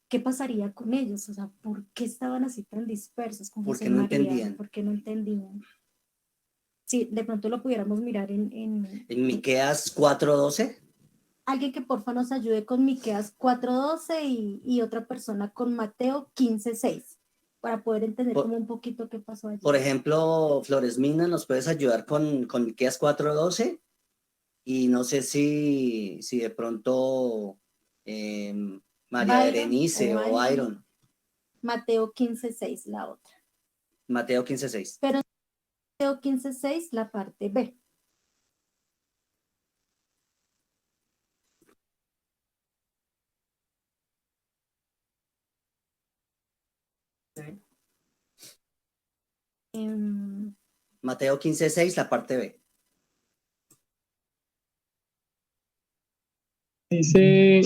¿qué pasaría con ellos? O sea, ¿por qué estaban así tan dispersos con José y María?
Entendían.
¿Por qué no entendían? si de pronto lo pudiéramos mirar
En Miqueas 4:12.
alguien que porfa nos ayude con Miqueas 4:12 y otra persona con Mateo 15:6 para poder entender como un poquito qué pasó allí.
Por ejemplo, Floresmina, ¿nos puedes ayudar con Miqueas 4:12? Y no sé si de pronto María
Byron
Berenice o Byron.
Mateo 15:6, la otra.
Mateo 15:6.
Pero Mateo 15:6, la parte B.
Mateo 15:6, la parte B.
Dice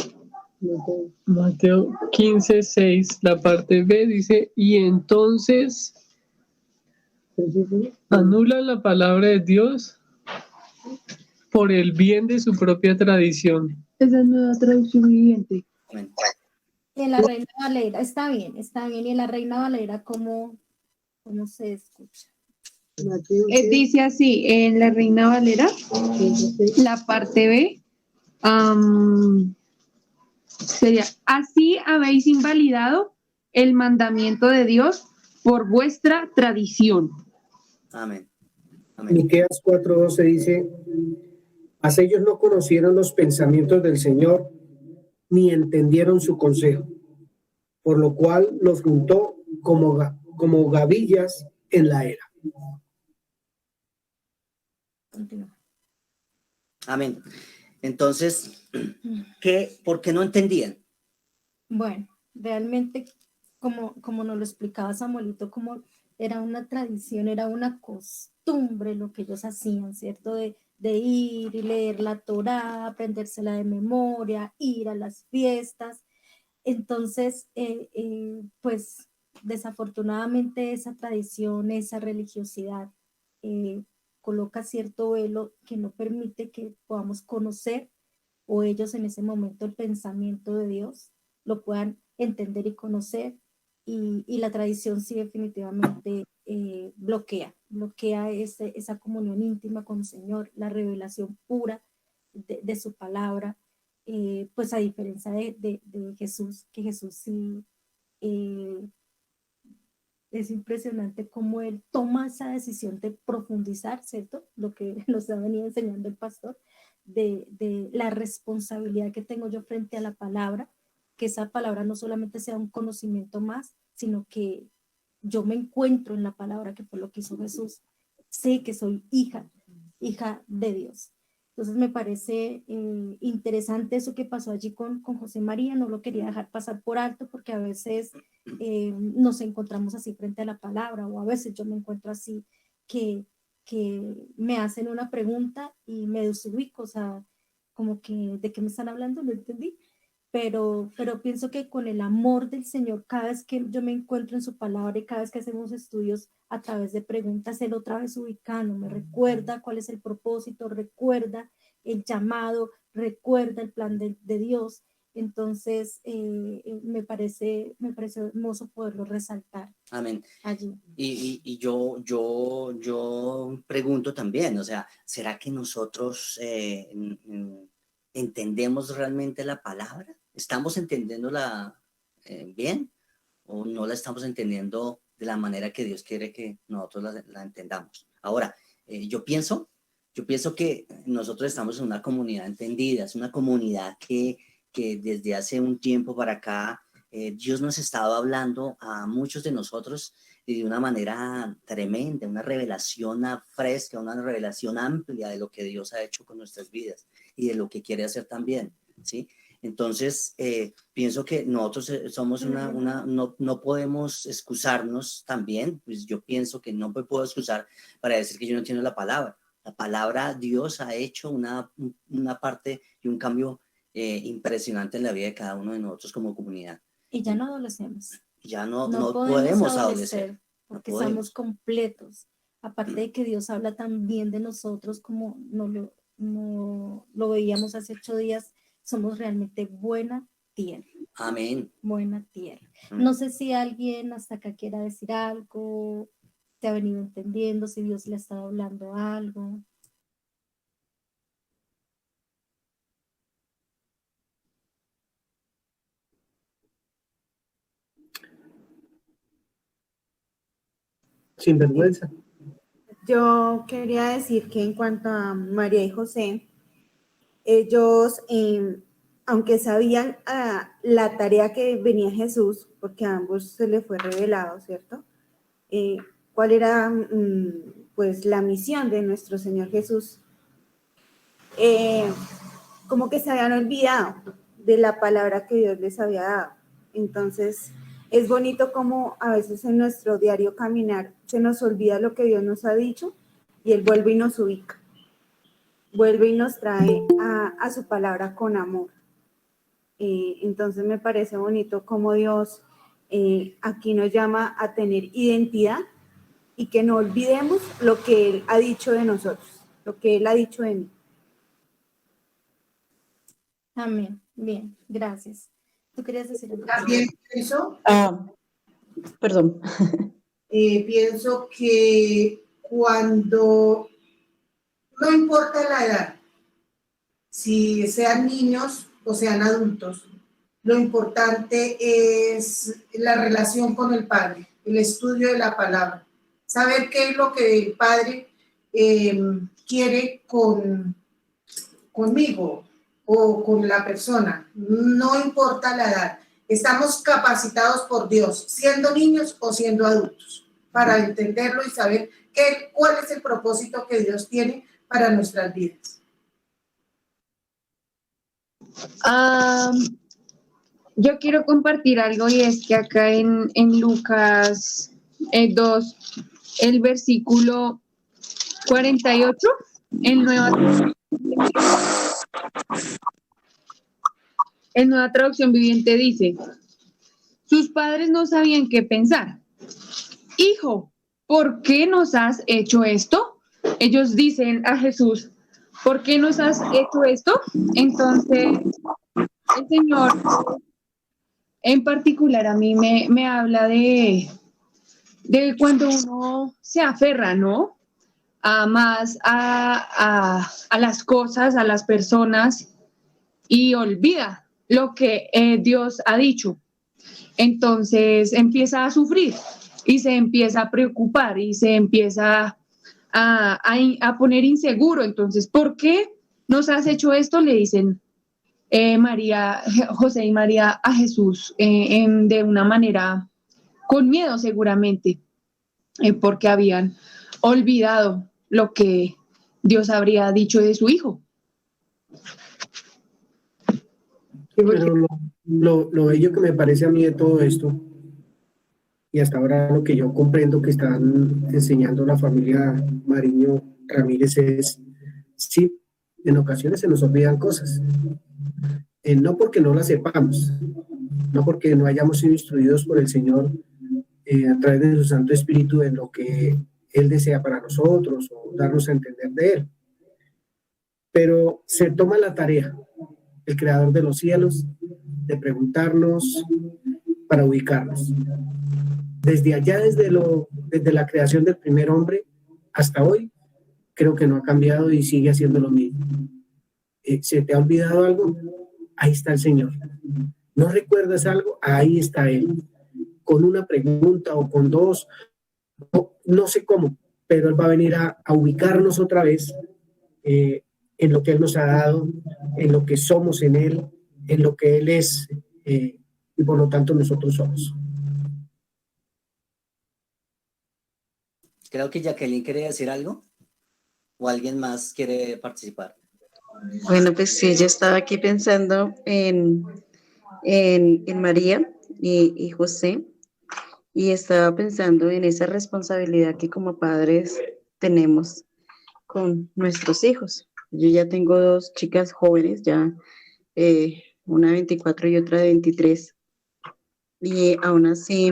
Mateo 15:6, la parte B, dice, y entonces anulan la palabra de Dios por el bien de su propia tradición.
Esa es nueva traducción viviente.
Y en la Reina Valera, está bien. Y en la Reina Valera, ¿cómo se escucha?
Dice así, en la Reina Valera, la parte B, sería, así habéis invalidado el mandamiento de Dios por vuestra tradición.
Amén.
Miqueas 4:12 dice, mas ellos no conocieron los pensamientos del Señor, ni entendieron su consejo, por lo cual los juntó como gavillas en la era.
Amén. Entonces, ¿por qué no entendían?
Bueno, realmente, como nos lo explicaba Samuelito, como era una tradición, era una costumbre lo que ellos hacían, ¿cierto? De ir y leer la Torá, aprendérsela de memoria, ir a las fiestas. Entonces, pues desafortunadamente esa tradición, esa religiosidad coloca cierto velo que no permite que podamos conocer o ellos en ese momento el pensamiento de Dios lo puedan entender y conocer y la tradición sí definitivamente bloquea esa comunión íntima con el Señor, la revelación pura de su palabra, pues a diferencia de Jesús, que Jesús sí es impresionante cómo él toma esa decisión de profundizar, ¿cierto? Lo que nos ha venido enseñando el pastor, de la responsabilidad que tengo yo frente a la palabra, que esa palabra no solamente sea un conocimiento más, sino que yo me encuentro en la palabra, que fue lo que hizo Jesús. Sé que soy hija de Dios. Entonces me parece interesante eso que pasó allí con José María, no lo quería dejar pasar por alto porque a veces nos encontramos así frente a la palabra o a veces yo me encuentro así que me hacen una pregunta y me desubico, o sea, como que de qué me están hablando, no entendí, pero pienso que con el amor del Señor, cada vez que yo me encuentro en su palabra y cada vez que hacemos estudios a través de preguntas, Él otra vez ubicando, me recuerda cuál es el propósito, recuerda el llamado, recuerda el plan de Dios. Entonces, me parece hermoso poderlo resaltar.
Amén.
Allí.
Y yo pregunto también, o sea, ¿será que nosotros entendemos realmente la palabra? ¿Estamos entendiéndola bien o no la estamos entendiendo de la manera que Dios quiere que nosotros la entendamos? Ahora, yo pienso que nosotros estamos en una comunidad entendida, es una comunidad que desde hace un tiempo para acá Dios nos estaba hablando a muchos de nosotros de una manera tremenda, una revelación fresca, una revelación amplia de lo que Dios ha hecho con nuestras vidas y de lo que quiere hacer también, ¿sí? Entonces, pienso que nosotros somos no podemos excusarnos también, pues yo pienso que no me puedo excusar para decir que yo no entiendo la palabra. La palabra, Dios ha hecho una parte y un cambio impresionante en la vida de cada uno de nosotros como comunidad.
Y ya no adolecemos.
Ya no podemos adolecer.
Porque somos completos. Aparte de que Dios habla tan bien de nosotros como no lo veíamos hace 8 días, somos realmente buena tierra.
Amén.
Buena tierra. No sé si alguien hasta acá quiera decir algo ¿Se ha venido entendiendo? ¿Si Dios le ha estado hablando algo?
Sin vergüenza.
Yo quería decir que en cuanto a María y José, ellos, aunque sabían la tarea que venía Jesús, porque a ambos se le fue revelado, ¿cierto? ¿Cuál era pues la misión de nuestro Señor Jesús? Como que se habían olvidado de la palabra que Dios les había dado. Entonces, es bonito como a veces en nuestro diario caminar se nos olvida lo que Dios nos ha dicho y Él vuelve y nos ubica, vuelve y nos trae a su palabra con amor. Entonces me parece bonito como Dios aquí nos llama a tener identidad y que no olvidemos lo que Él ha dicho de nosotros, lo que Él ha dicho de mí.
Amén. Bien, gracias. ¿Tú querías decir algo?
También pienso,
Perdón.
pienso que cuando, no importa la edad, si sean niños o sean adultos, lo importante es la relación con el Padre, el estudio de la palabra, saber qué es lo que el Padre quiere conmigo o con la persona, no importa la edad. Estamos capacitados por Dios, siendo niños o siendo adultos, para entenderlo y saber cuál es el propósito que Dios tiene para nuestras vidas.
Yo quiero compartir algo y es que acá en Lucas 2, el versículo 48, en Nueva Traducción Viviente dice: sus padres no sabían qué pensar. Hijo, ¿por qué nos has hecho esto? Ellos dicen a Jesús: ¿por qué nos has hecho esto? Entonces, el Señor en particular a mí me habla de cuando uno se aferra, ¿no? Más a las cosas, a las personas, y olvida lo que Dios ha dicho. Entonces empieza a sufrir y se empieza a preocupar y se empieza a poner inseguro. Entonces, ¿por qué nos has hecho esto? Le dicen José y María a Jesús de una manera con miedo seguramente, porque habían olvidado lo que Dios habría dicho de su hijo.
Pero lo bello que me parece a mí de todo esto, y hasta ahora lo que yo comprendo que están enseñando la familia Mariño Ramírez es, sí, en ocasiones se nos olvidan cosas, no porque no las sepamos, no porque no hayamos sido instruidos por el Señor a través de su Santo Espíritu en lo que Él desea para nosotros o darnos a entender de Él, pero se toma la tarea el Creador de los cielos de preguntarnos para ubicarnos. Desde allá, desde la creación del primer hombre hasta hoy, creo que no ha cambiado y sigue haciendo lo mismo. ¿Se te ha olvidado algo? Ahí está el Señor. ¿No recuerdas algo? Ahí está Él. Con una pregunta o con dos, no sé cómo, pero Él va a venir a ubicarnos otra vez en lo que Él nos ha dado, en lo que somos en Él, en lo que Él es, y por lo tanto nosotros somos.
Creo que Jacqueline quiere decir algo, o alguien más quiere participar.
Bueno, pues sí, yo estaba aquí pensando en María y José, y estaba pensando en esa responsabilidad que como padres tenemos con nuestros hijos. Yo ya tengo dos chicas jóvenes, ya una de 24 y otra de 23, y aún así,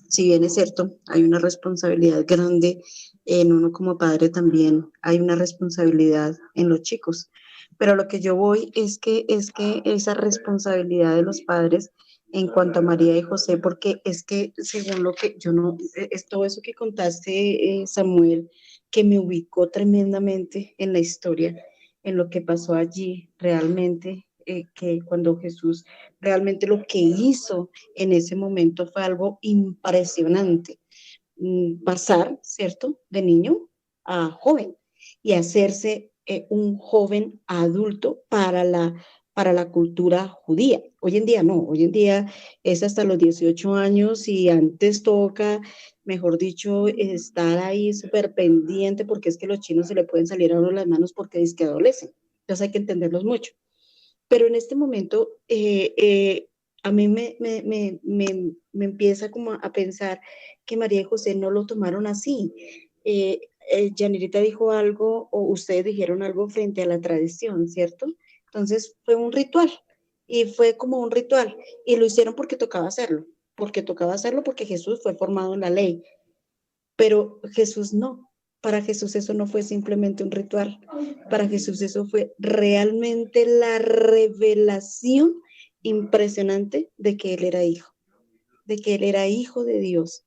si bien es cierto, hay una responsabilidad grande en uno como padre, también hay una responsabilidad en los chicos, pero lo que yo voy es que esa responsabilidad de los padres en cuanto a María y José, porque es que según lo que yo no, es todo eso que contaste, Samuel, que me ubicó tremendamente en la historia, en lo que pasó allí realmente, que cuando Jesús realmente lo que hizo en ese momento fue algo impresionante, pasar, ¿cierto?, de niño a joven y hacerse un joven adulto para la cultura judía. Hoy en día no, hoy en día es hasta los 18 años y antes toca, mejor dicho, estar ahí súper pendiente porque es que los chinos se le pueden salir a uno las manos porque es que adolecen. Entonces hay que entenderlos mucho. Pero en este momento a mí me empieza como a pensar que María y José no lo tomaron así. Yanirita dijo algo o ustedes dijeron algo frente a la tradición, ¿cierto? Entonces fue un ritual y fue como un ritual y lo hicieron porque tocaba hacerlo, porque Jesús fue formado en la ley, pero Jesús no. Para Jesús eso no fue simplemente un ritual, para Jesús eso fue realmente la revelación impresionante de que Él era hijo, de que Él era hijo de Dios.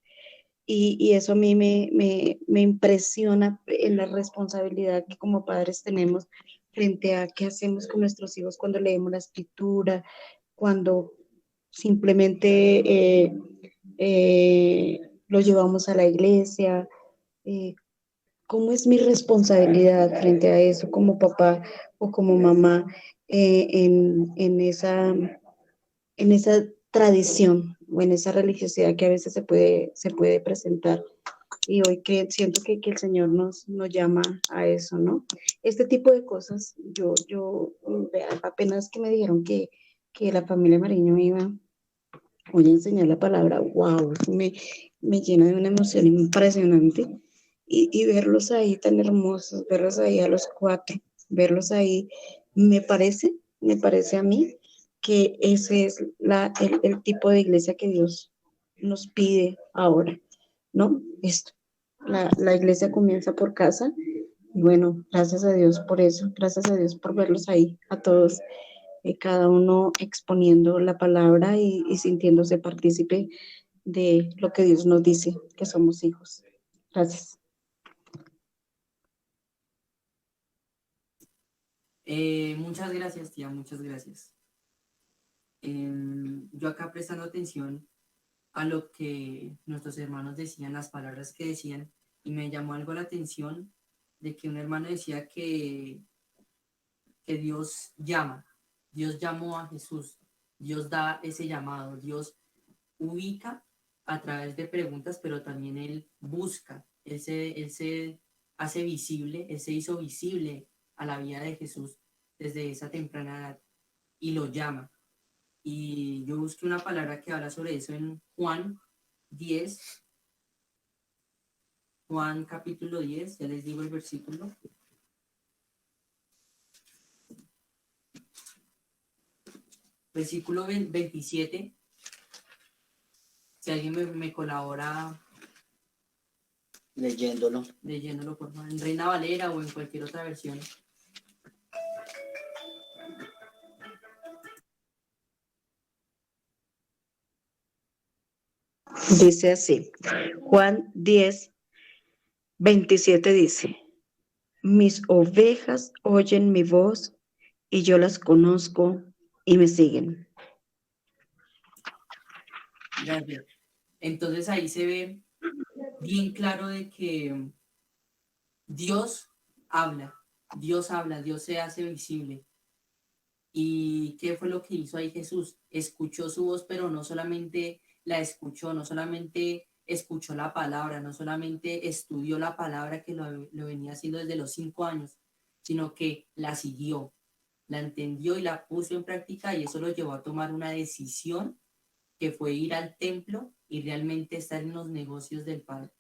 Y eso a mí me impresiona en la responsabilidad que como padres tenemos frente a qué hacemos con nuestros hijos cuando leemos la escritura, cuando simplemente lo llevamos a la iglesia. ¿Cómo es mi responsabilidad frente a eso como papá o como mamá en esa tradición o en esa religiosidad que a veces se puede presentar? Y hoy siento que el Señor nos llama a eso, ¿no? Este tipo de cosas, yo apenas que me dijeron que la familia Mariño iba hoy a enseñar la palabra, wow, me llena de una emoción impresionante. Y verlos ahí tan hermosos, verlos ahí a los 4, verlos ahí, me parece a mí que ese es el tipo de iglesia que Dios nos pide ahora, ¿no? Esto, la iglesia comienza por casa, y bueno, gracias a Dios por eso, gracias a Dios por verlos ahí, a todos, cada uno exponiendo la palabra y sintiéndose partícipe de lo que Dios nos dice, que somos hijos. Gracias.
Muchas gracias, tía, muchas gracias. Yo acá prestando atención a lo que nuestros hermanos decían, las palabras que decían, y me llamó algo la atención de que un hermano decía que Dios llama, Dios llamó a Jesús, Dios da ese llamado, Dios ubica a través de preguntas, pero también Él busca, Él se hace visible, Él se hizo visible a la vida de Jesús desde esa temprana edad y lo llama. Y yo busqué una palabra que habla sobre eso en Juan 10, Juan capítulo 10, ya les digo el versículo. Versículo 27. Si alguien me colabora
leyéndolo,
por favor, en Reina Valera o en cualquier otra versión.
Dice así, Juan 10, 27 dice, mis ovejas oyen mi voz y yo las conozco y me siguen.
Gracias. Entonces ahí se ve bien claro de que Dios habla, Dios se hace visible. ¿Y qué fue lo que hizo ahí Jesús? Escuchó su voz, pero no solamente la escuchó, no solamente escuchó la palabra, no solamente estudió la palabra que lo venía haciendo desde los 5 años, sino que la siguió, la entendió y la puso en práctica, y eso lo llevó a tomar una decisión que fue ir al templo y realmente estar en los negocios del Padre.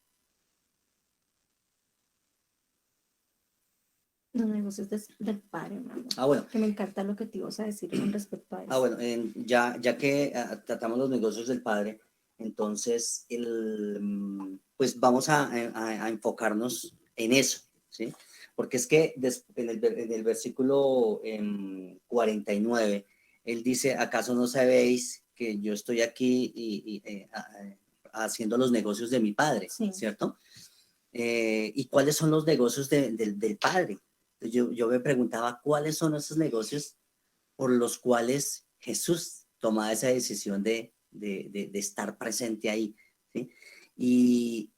Los negocios del Padre, hermano.
Bueno.
Que me encanta lo que te ibas a decir con respecto a eso.
Bueno, ya que tratamos los negocios del Padre, entonces pues vamos a enfocarnos en eso, ¿sí? Porque es que en el versículo 49, él dice, ¿acaso no sabéis que yo estoy aquí haciendo los negocios de mi padre,
Sí.
¿cierto? ¿Y cuáles son los negocios del padre? Yo me preguntaba cuáles son esos negocios por los cuales Jesús tomaba esa decisión de estar presente ahí, ¿sí? Y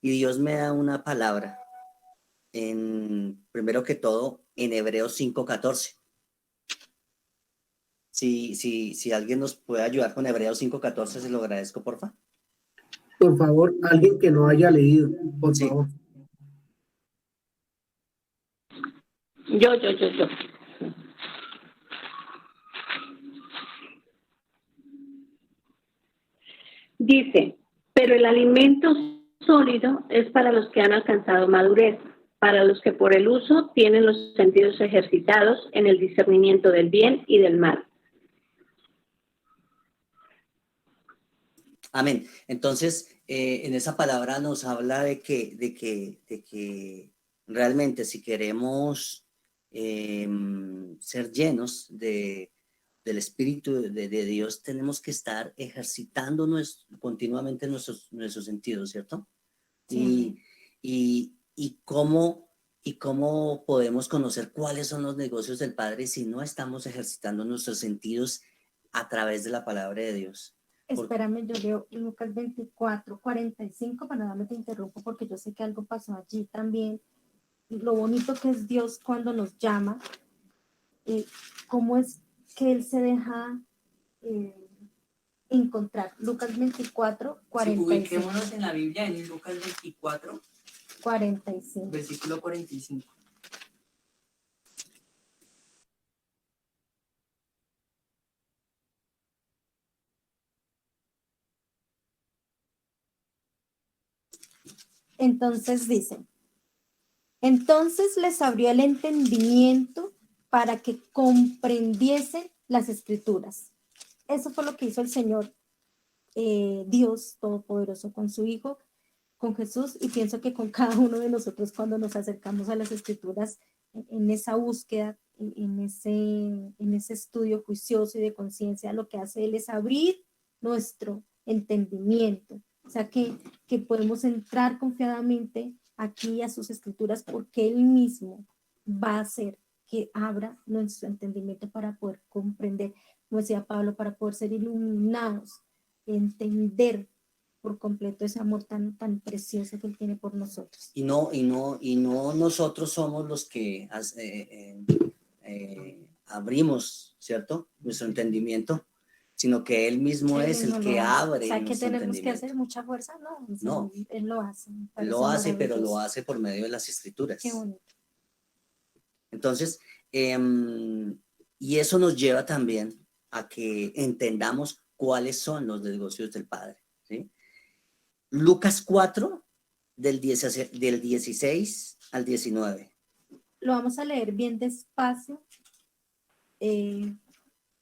Dios me da una palabra, primero que todo, en Hebreos 5:14. Si alguien nos puede ayudar con Hebreos 5:14, se lo agradezco, porfa.
Por favor, alguien que no haya leído, por
Sí.
favor.
Yo. Dice, pero el alimento sólido es para los que han alcanzado madurez, para los que por el uso tienen los sentidos ejercitados en el discernimiento del bien y del mal.
Amén. Entonces, en esa palabra nos habla de que realmente si queremos ser llenos del Espíritu de Dios, tenemos que estar ejercitando continuamente nuestros sentidos, ¿cierto?
Sí.
Y cómo podemos conocer cuáles son los negocios del Padre si no estamos ejercitando nuestros sentidos a través de la palabra de Dios.
Espérame, yo leo Lucas 24:45, para nada me te interrumpo porque yo sé que algo pasó allí también. Lo bonito que es Dios cuando nos llama, cómo es que Él se deja encontrar. Lucas 24:45.
Ubiquémonos en la Biblia en Lucas 24,
45.
versículo 45.
Entonces dice, entonces les abrió el entendimiento para que comprendiesen las escrituras. Eso fue lo que hizo el Señor, Dios Todopoderoso, con su Hijo, con Jesús, y pienso que con cada uno de nosotros cuando nos acercamos a las escrituras, en esa búsqueda, en ese estudio juicioso y de conciencia, lo que hace Él es abrir nuestro entendimiento. O sea, que podemos entrar confiadamente aquí a sus escrituras porque Él mismo va a hacer que abra nuestro entendimiento para poder comprender, como decía Pablo, para poder ser iluminados, entender por completo ese amor tan precioso que Él tiene por nosotros.
Y no nosotros somos los que abrimos, ¿cierto? Nuestro entendimiento, sino que Él mismo es el que abre.
O sea, que
nuestro
tenemos que
entendimiento.
hacer mucha fuerza, ¿no? O sea,
No.
Él lo hace.
Él lo hace, pero lo hace por medio de las escrituras.
Qué bonito.
Entonces, y eso nos lleva también a que entendamos cuáles son los negocios del Padre, ¿sí? Lucas 4, del 16 al 19.
Lo vamos a leer bien despacio y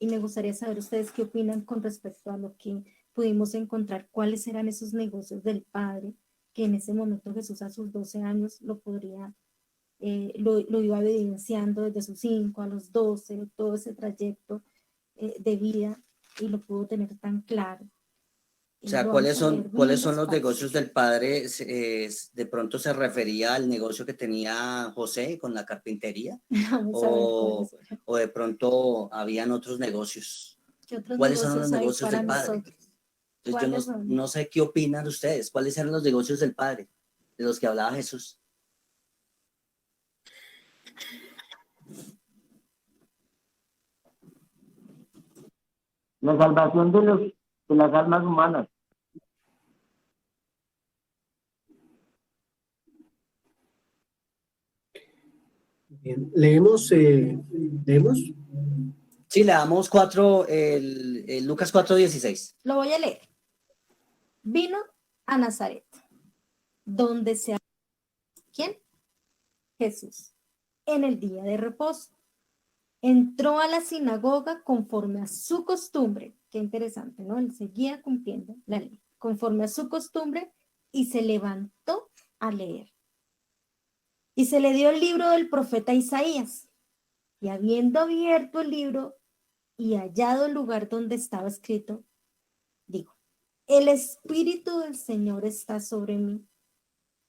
me gustaría saber ustedes qué opinan con respecto a lo que pudimos encontrar, cuáles eran esos negocios del Padre, que en ese momento Jesús a sus 12 años lo podría, lo iba evidenciando desde sus 5 a los 12, todo ese trayecto de vida, y lo pudo tener tan claro.
O sea, ¿cuáles son los negocios del Padre? ¿De pronto se refería al negocio que tenía José con la carpintería? ¿O de pronto habían otros negocios? ¿Cuáles son los negocios del Padre? Entonces, yo no sé qué opinan ustedes. ¿Cuáles eran los negocios del Padre de los que hablaba Jesús?
La salvación de las almas humanas.
Bien. ¿Leemos?
Sí, leamos el Lucas 4:16.
Lo voy a leer. Vino a Nazaret, donde se... ¿Quién? Jesús. En el día de reposo. Entró a la sinagoga conforme a su costumbre. Qué interesante, ¿no? Él seguía cumpliendo la ley. Conforme a su costumbre, y se levantó a leer. Y se le dio el libro del profeta Isaías. Y habiendo abierto el libro, y hallado el lugar donde estaba escrito, digo, el Espíritu del Señor está sobre mí,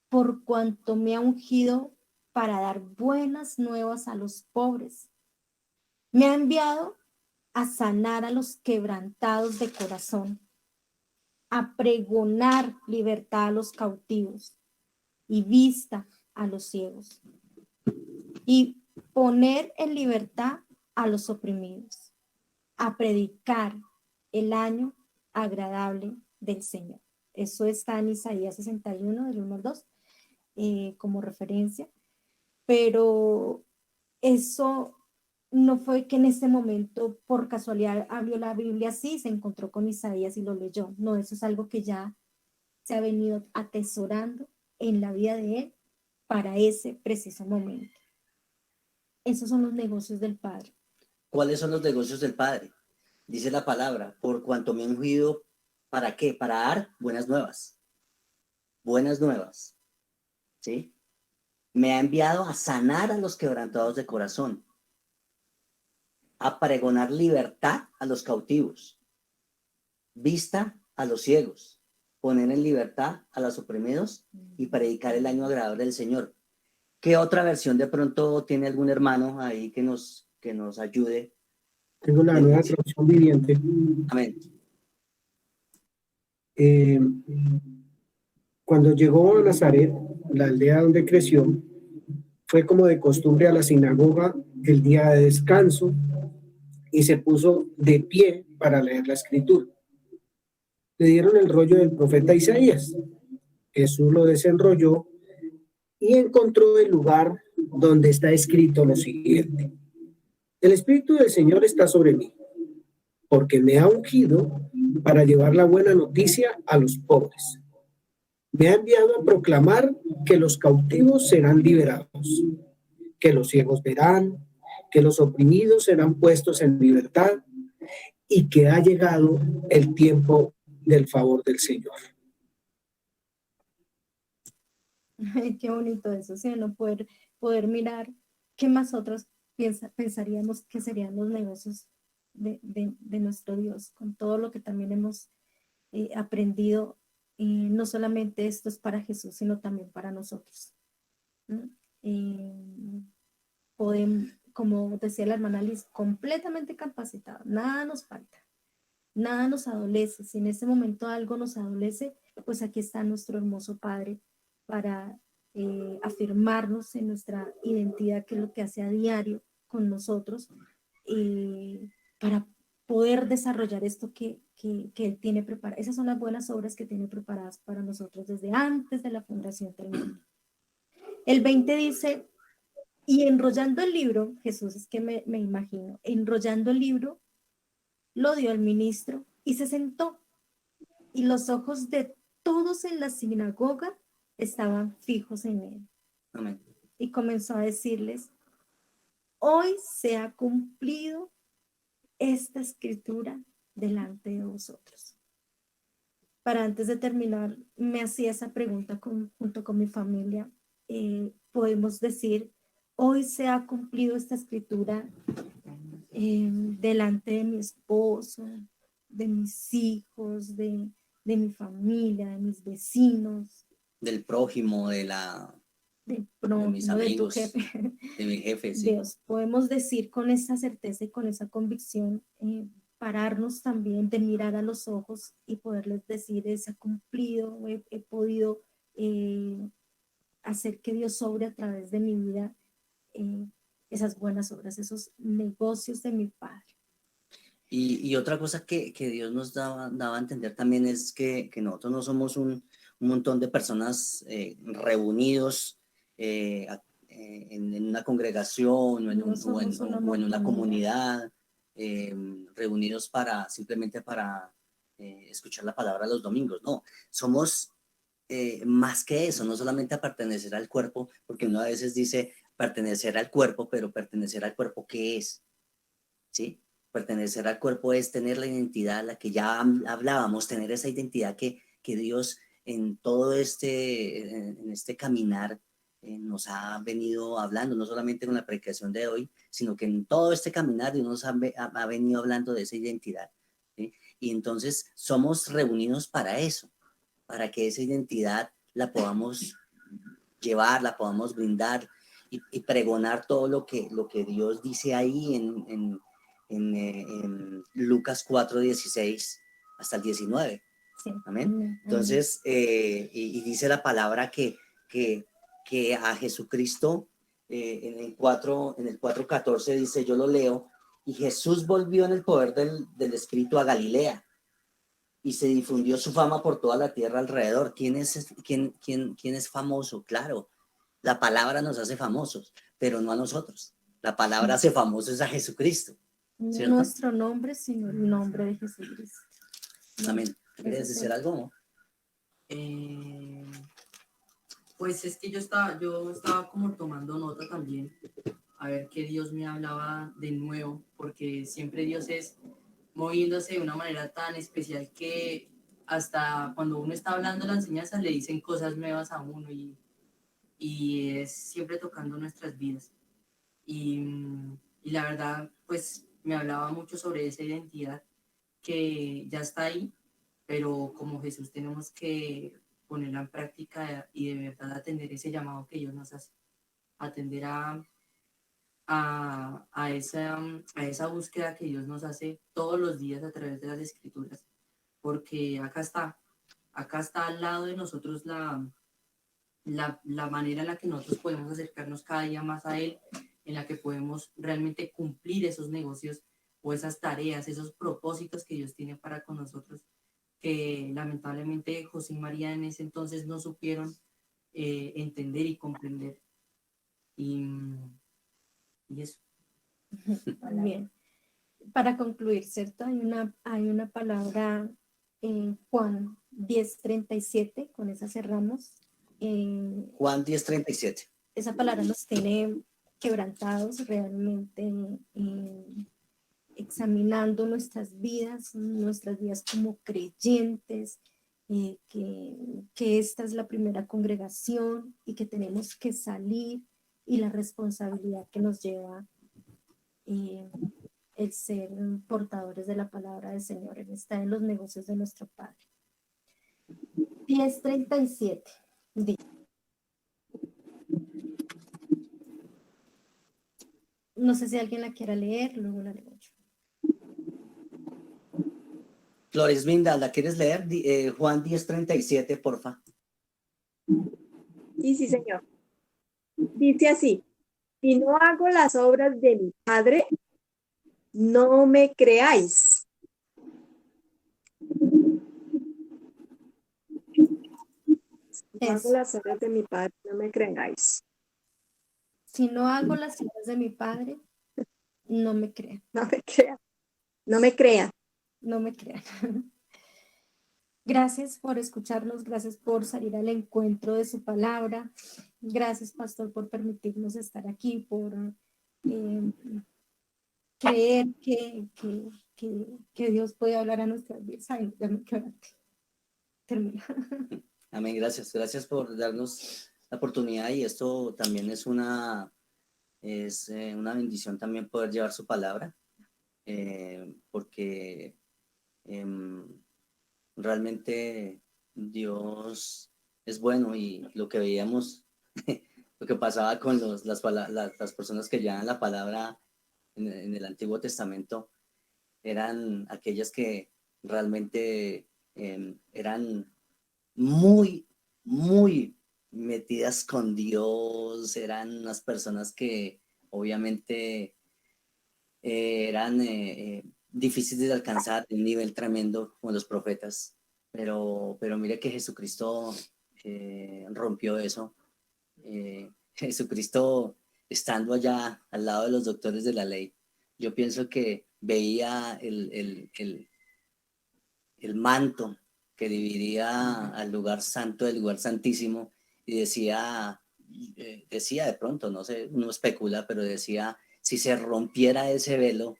por cuanto me ha ungido para dar buenas nuevas a los pobres. Me ha enviado a sanar a los quebrantados de corazón, a pregonar libertad a los cautivos y vista a los ciegos, y poner en libertad a los oprimidos, a predicar el año agradable del Señor. Eso está en Isaías 61, del 1 al 2, como referencia, pero eso no fue que en ese momento por casualidad abrió la Biblia así, se encontró con Isaías y lo leyó. No, eso es algo que ya se ha venido atesorando en la vida de él para ese preciso momento. Esos son los negocios del Padre.
¿Cuáles son los negocios del Padre? Dice la palabra, por cuanto me han ungido, ¿para qué? Para dar buenas nuevas. Buenas nuevas. ¿Sí? Me ha enviado a sanar a los quebrantados de corazón, a pregonar libertad a los cautivos, vista a los ciegos, poner en libertad a los oprimidos y predicar el año agradable del Señor. ¿Qué otra versión de pronto tiene algún hermano ahí que nos ayude?
Tengo la nueva traducción viviente.
Amén.
Cuando llegó a Nazaret, la aldea donde creció, fue como de costumbre a la sinagoga el día de descanso y se puso de pie para leer la escritura. Le dieron el rollo del profeta Isaías. Jesús lo desenrolló y encontró el lugar donde está escrito lo siguiente: el Espíritu del Señor está sobre mí, porque me ha ungido para llevar la buena noticia a los pobres. Me ha enviado a proclamar que los cautivos serán liberados, que los ciegos verán, que los oprimidos serán puestos en libertad y que ha llegado el tiempo del favor del Señor.
Ay, qué bonito eso, ¿sí? No poder mirar qué más otros pensaríamos que serían los negocios de nuestro Dios, con todo lo que también hemos aprendido. No solamente esto es para Jesús, sino también para nosotros. Podemos, como decía la hermana Liz, completamente capacitados, nada nos falta, nada nos adolece. Si en ese momento algo nos adolece, pues aquí está nuestro hermoso Padre para afirmarnos en nuestra identidad, que es lo que hace a diario con nosotros, para poder desarrollar esto que Él tiene preparado. Esas son las buenas obras que tiene preparadas para nosotros desde antes de la fundación del mundo. El 20 dice, y enrollando el libro, Jesús, es que me imagino, enrollando el libro, lo dio al ministro y se sentó. Y los ojos de todos en la sinagoga estaban fijos en él.
Amén.
Y comenzó a decirles, hoy se ha cumplido esta escritura delante de vosotros. Para antes de terminar, me hacía esa pregunta junto con mi familia. Podemos decir, hoy se ha cumplido esta escritura delante de mi esposo, de mis hijos, de mi familia, de mis vecinos.
Del prójimo, de mis amigos, de mi jefe. Sí.
Dios, podemos decir con esa certeza y con esa convicción, pararnos también de mirar a los ojos y poderles decir, se ha cumplido, he podido hacer que Dios sobre a través de mi vida esas buenas obras, esos negocios de mi Padre.
Y otra cosa que Dios nos daba a entender también es que nosotros no somos un montón de personas reunidos en una congregación o en una comunidad, reunidos simplemente para escuchar la palabra los domingos. No, somos más que eso, no solamente a pertenecer al cuerpo, porque uno a veces dice pertenecer al cuerpo, pero pertenecer al cuerpo, ¿qué es? ¿Sí? Pertenecer al cuerpo es tener la identidad, la que ya hablábamos, tener esa identidad que Dios en todo en este caminar nos ha venido hablando, no solamente con la predicación de hoy, sino que en todo este caminar Dios nos ha venido hablando de esa identidad, ¿sí? Y entonces somos reunidos para eso, para que esa identidad la podamos llevar, la podamos brindar y pregonar todo lo que Dios dice ahí en Lucas 4:16 hasta el 19.
Sí.
Amén. Entonces, y dice la palabra que a Jesucristo en el 4:14 dice, yo lo leo, y Jesús volvió en el poder del Espíritu a Galilea y se difundió su fama por toda la tierra alrededor. ¿Quién es famoso? Claro, la palabra nos hace famosos, pero no a nosotros. La palabra hace famosos a Jesucristo, ¿cierto?
Nuestro nombre, sino el nombre de Jesucristo.
Amén. ¿Quieres decir algo?
Pues es que yo estaba como tomando nota también, a ver qué Dios me hablaba de nuevo, porque siempre Dios es moviéndose de una manera tan especial que hasta cuando uno está hablando la enseñanza le dicen cosas nuevas a uno y es siempre tocando nuestras vidas. Y la verdad, pues me hablaba mucho sobre esa identidad que ya está ahí, pero como Jesús tenemos que ponerla en práctica y de verdad atender ese llamado que Dios nos hace, atender a esa búsqueda que Dios nos hace todos los días a través de las Escrituras, porque acá está al lado de nosotros la manera en la que nosotros podemos acercarnos cada día más a Él, en la que podemos realmente cumplir esos negocios o esas tareas, esos propósitos que Dios tiene para con nosotros, que lamentablemente José y María en ese entonces no supieron entender y comprender. Y eso.
Bien. Para concluir, ¿cierto? Hay una palabra en Juan 10:37, con esa cerramos.
Juan 10:37.
Esa palabra nos tiene quebrantados realmente, examinando nuestras vidas como creyentes, que esta es la primera congregación y que tenemos que salir, y la responsabilidad que nos lleva el ser portadores de la palabra del Señor, está en los negocios de nuestro Padre. 10:37. No sé si alguien la quiera leer, luego la leo yo.
Floresminda, ¿la quieres leer? Juan 10:37, porfa.
Sí, señor. Dice así: si no hago las obras de mi Padre, no me creáis. Si no hago las obras de mi Padre, no me creáis.
Si no hago las obras de mi Padre, no me crean.
No me crean. No me crean.
No me crean. Gracias por escucharnos, gracias por salir al encuentro de su palabra. Gracias, pastor, por permitirnos estar aquí, por creer que Dios puede hablar a nuestras vidas. Ay, ya me quedaste. Termina.
Amén, gracias. Gracias por darnos la oportunidad, y esto también es una bendición también poder llevar su palabra, porque realmente Dios es bueno, y lo que veíamos, lo que pasaba con las personas que llevaban la palabra en el Antiguo Testamento, eran aquellas que realmente eran muy, muy metidas con Dios, eran unas personas que obviamente eran difíciles de alcanzar, de un nivel tremendo como los profetas, pero mire que Jesucristo rompió eso. Jesucristo, estando allá al lado de los doctores de la ley, yo pienso que veía el manto que dividía al lugar santo del lugar santísimo, y decía de pronto, no sé, uno especula, pero decía, si se rompiera ese velo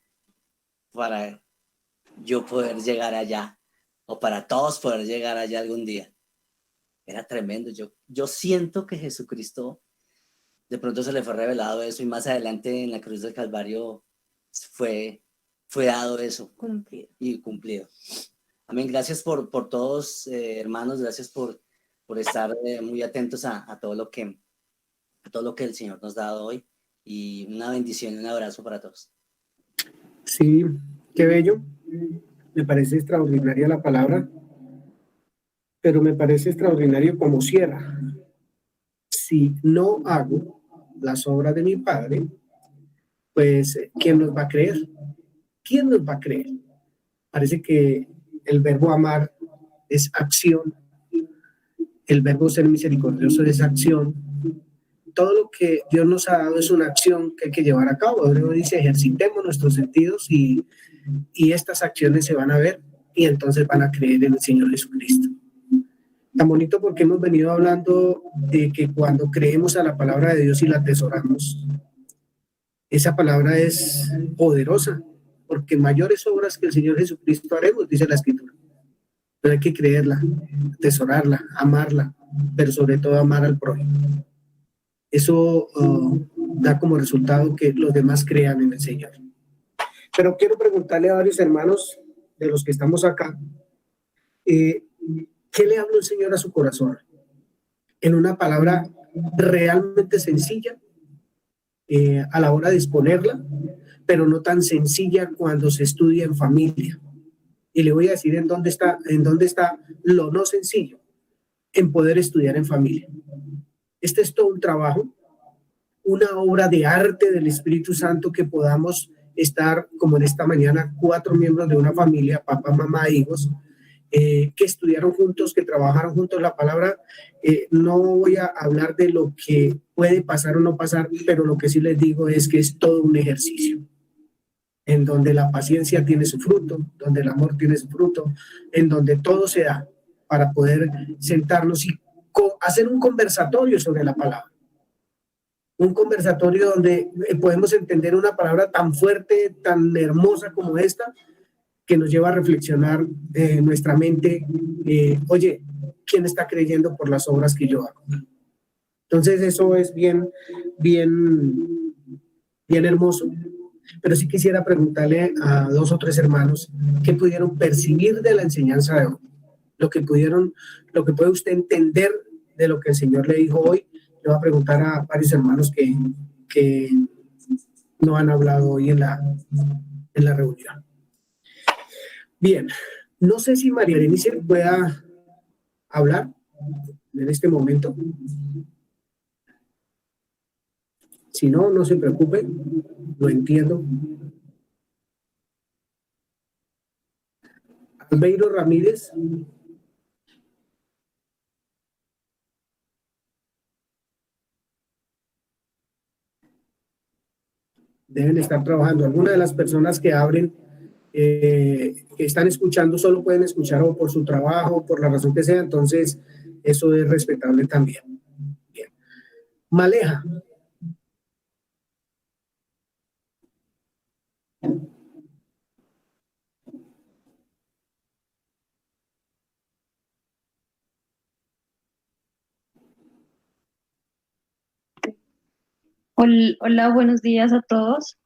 para yo poder llegar allá, o para todos poder llegar allá algún día. Era tremendo. Yo siento que Jesucristo de pronto se le fue revelado eso y más adelante en la cruz del Calvario fue dado eso.
Cumplido.
Y cumplido. Amén. Gracias por todos, hermanos. Gracias por estar muy atentos a todo lo que el Señor nos ha dado hoy. Y una bendición y un abrazo para todos.
Sí, qué bello. Me parece extraordinaria la palabra, pero me parece extraordinario cómo cierra. Si no hago las obras de mi Padre, pues, ¿quién nos va a creer? ¿Quién nos va a creer? Parece que el verbo amar es acción, el verbo ser misericordioso es acción. Todo lo que Dios nos ha dado es una acción que hay que llevar a cabo. Hebreo dice, ejercitemos nuestros sentidos y estas acciones se van a ver y entonces van a creer en el Señor Jesucristo. Tan bonito porque hemos venido hablando de que cuando creemos a la palabra de Dios y la atesoramos, esa palabra es poderosa, porque mayores obras que el Señor Jesucristo haremos, dice la Escritura. Pero hay que creerla, atesorarla, amarla, pero sobre todo amar al prójimo. Eso da como resultado que los demás crean en el Señor. Pero quiero preguntarle a varios hermanos de los que estamos acá, ¿qué le habló el Señor a su corazón? En una palabra realmente sencilla a la hora de exponerla, pero no tan sencilla cuando se estudia en familia. Y le voy a decir en dónde está lo no sencillo, en poder estudiar en familia. Este es todo un trabajo, una obra de arte del Espíritu Santo que podamos estar, como en esta mañana, 4 miembros de una familia, papá, mamá, hijos, que estudiaron juntos, que trabajaron juntos la palabra. No voy a hablar de lo que puede pasar o no pasar, pero lo que sí les digo es que es todo un ejercicio, en donde la paciencia tiene su fruto, donde el amor tiene su fruto, en donde todo se da para poder sentarnos y hacer un conversatorio sobre la palabra. Un conversatorio donde podemos entender una palabra tan fuerte, tan hermosa como esta, que nos lleva a reflexionar nuestra mente, oye, ¿quién está creyendo por las obras que yo hago? Entonces eso es bien hermoso. Pero sí quisiera preguntarle a 2 o 3 hermanos qué pudieron percibir de la enseñanza de hoy, lo que puede usted entender de lo que el Señor le dijo hoy. Le voy a preguntar a varios hermanos que no han hablado hoy en la reunión. Bien, no sé si María Berenice pueda hablar en este momento. Si no, no se preocupe, lo entiendo. Albeiro Ramírez. Deben estar trabajando. Algunas de las personas que abren, que están escuchando, solo pueden escuchar o por su trabajo, por la razón que sea, entonces eso es respetable también. Bien. Maleja.
Hola, buenos días a todos.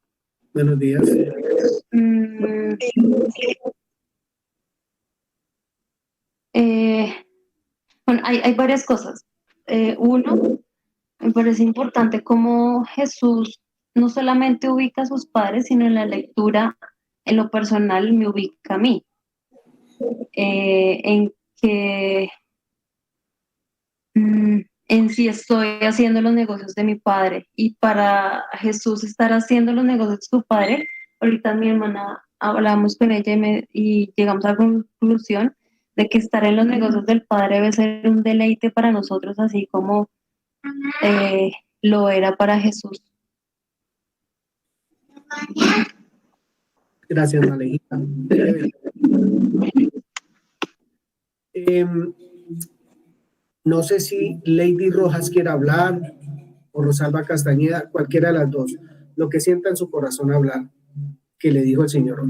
Buenos días.
Bueno, hay varias cosas. Uno, me parece importante cómo Jesús no solamente ubica a sus padres, sino en la lectura, en lo personal, me ubica a mí. En que en si estoy haciendo los negocios de mi padre, y para Jesús estar haciendo los negocios de su padre, ahorita mi hermana hablamos con ella y llegamos a la conclusión de que estar en los negocios del padre debe ser un deleite para nosotros, así como lo era para Jesús.
Gracias, Malejita. No sé si Lady Rojas quiere hablar o Rosalba Castañeda, cualquiera de las dos. Lo que sienta en su corazón hablar, que le dijo el Señor.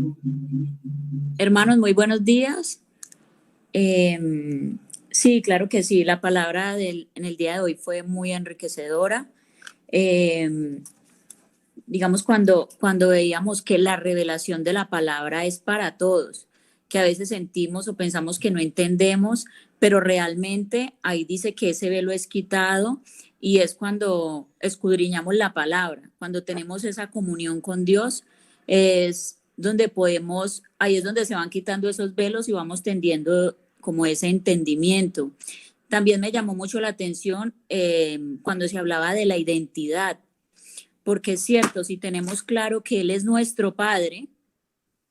Hermanos, muy buenos días. Sí, claro que sí. La palabra en el día de hoy fue muy enriquecedora. digamos, cuando veíamos que la revelación de la palabra es para todos, que a veces sentimos o pensamos que no entendemos, pero realmente ahí dice que ese velo es quitado y es cuando escudriñamos la palabra, cuando tenemos esa comunión con Dios, es donde podemos, ahí es donde se van quitando esos velos y vamos tendiendo como ese entendimiento. También me llamó mucho la atención cuando se hablaba de la identidad, porque es cierto, si tenemos claro que Él es nuestro Padre,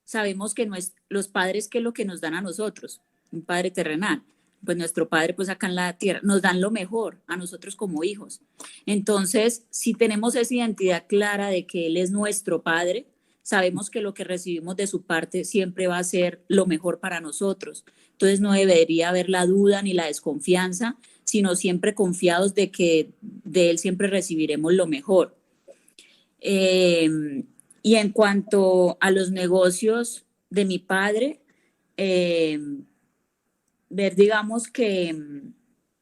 sabemos que los padres, ¿qué es lo que nos dan a nosotros? Un padre terrenal. Pues nuestro Padre, pues acá en la tierra, nos dan lo mejor a nosotros como hijos. Entonces, si tenemos esa identidad clara de que Él es nuestro Padre, sabemos que lo que recibimos de su parte siempre va a ser lo mejor para nosotros. Entonces, no debería haber la duda ni la desconfianza, sino siempre confiados de que de Él siempre recibiremos lo mejor. Y en cuanto a los negocios de mi padre, ver, digamos, que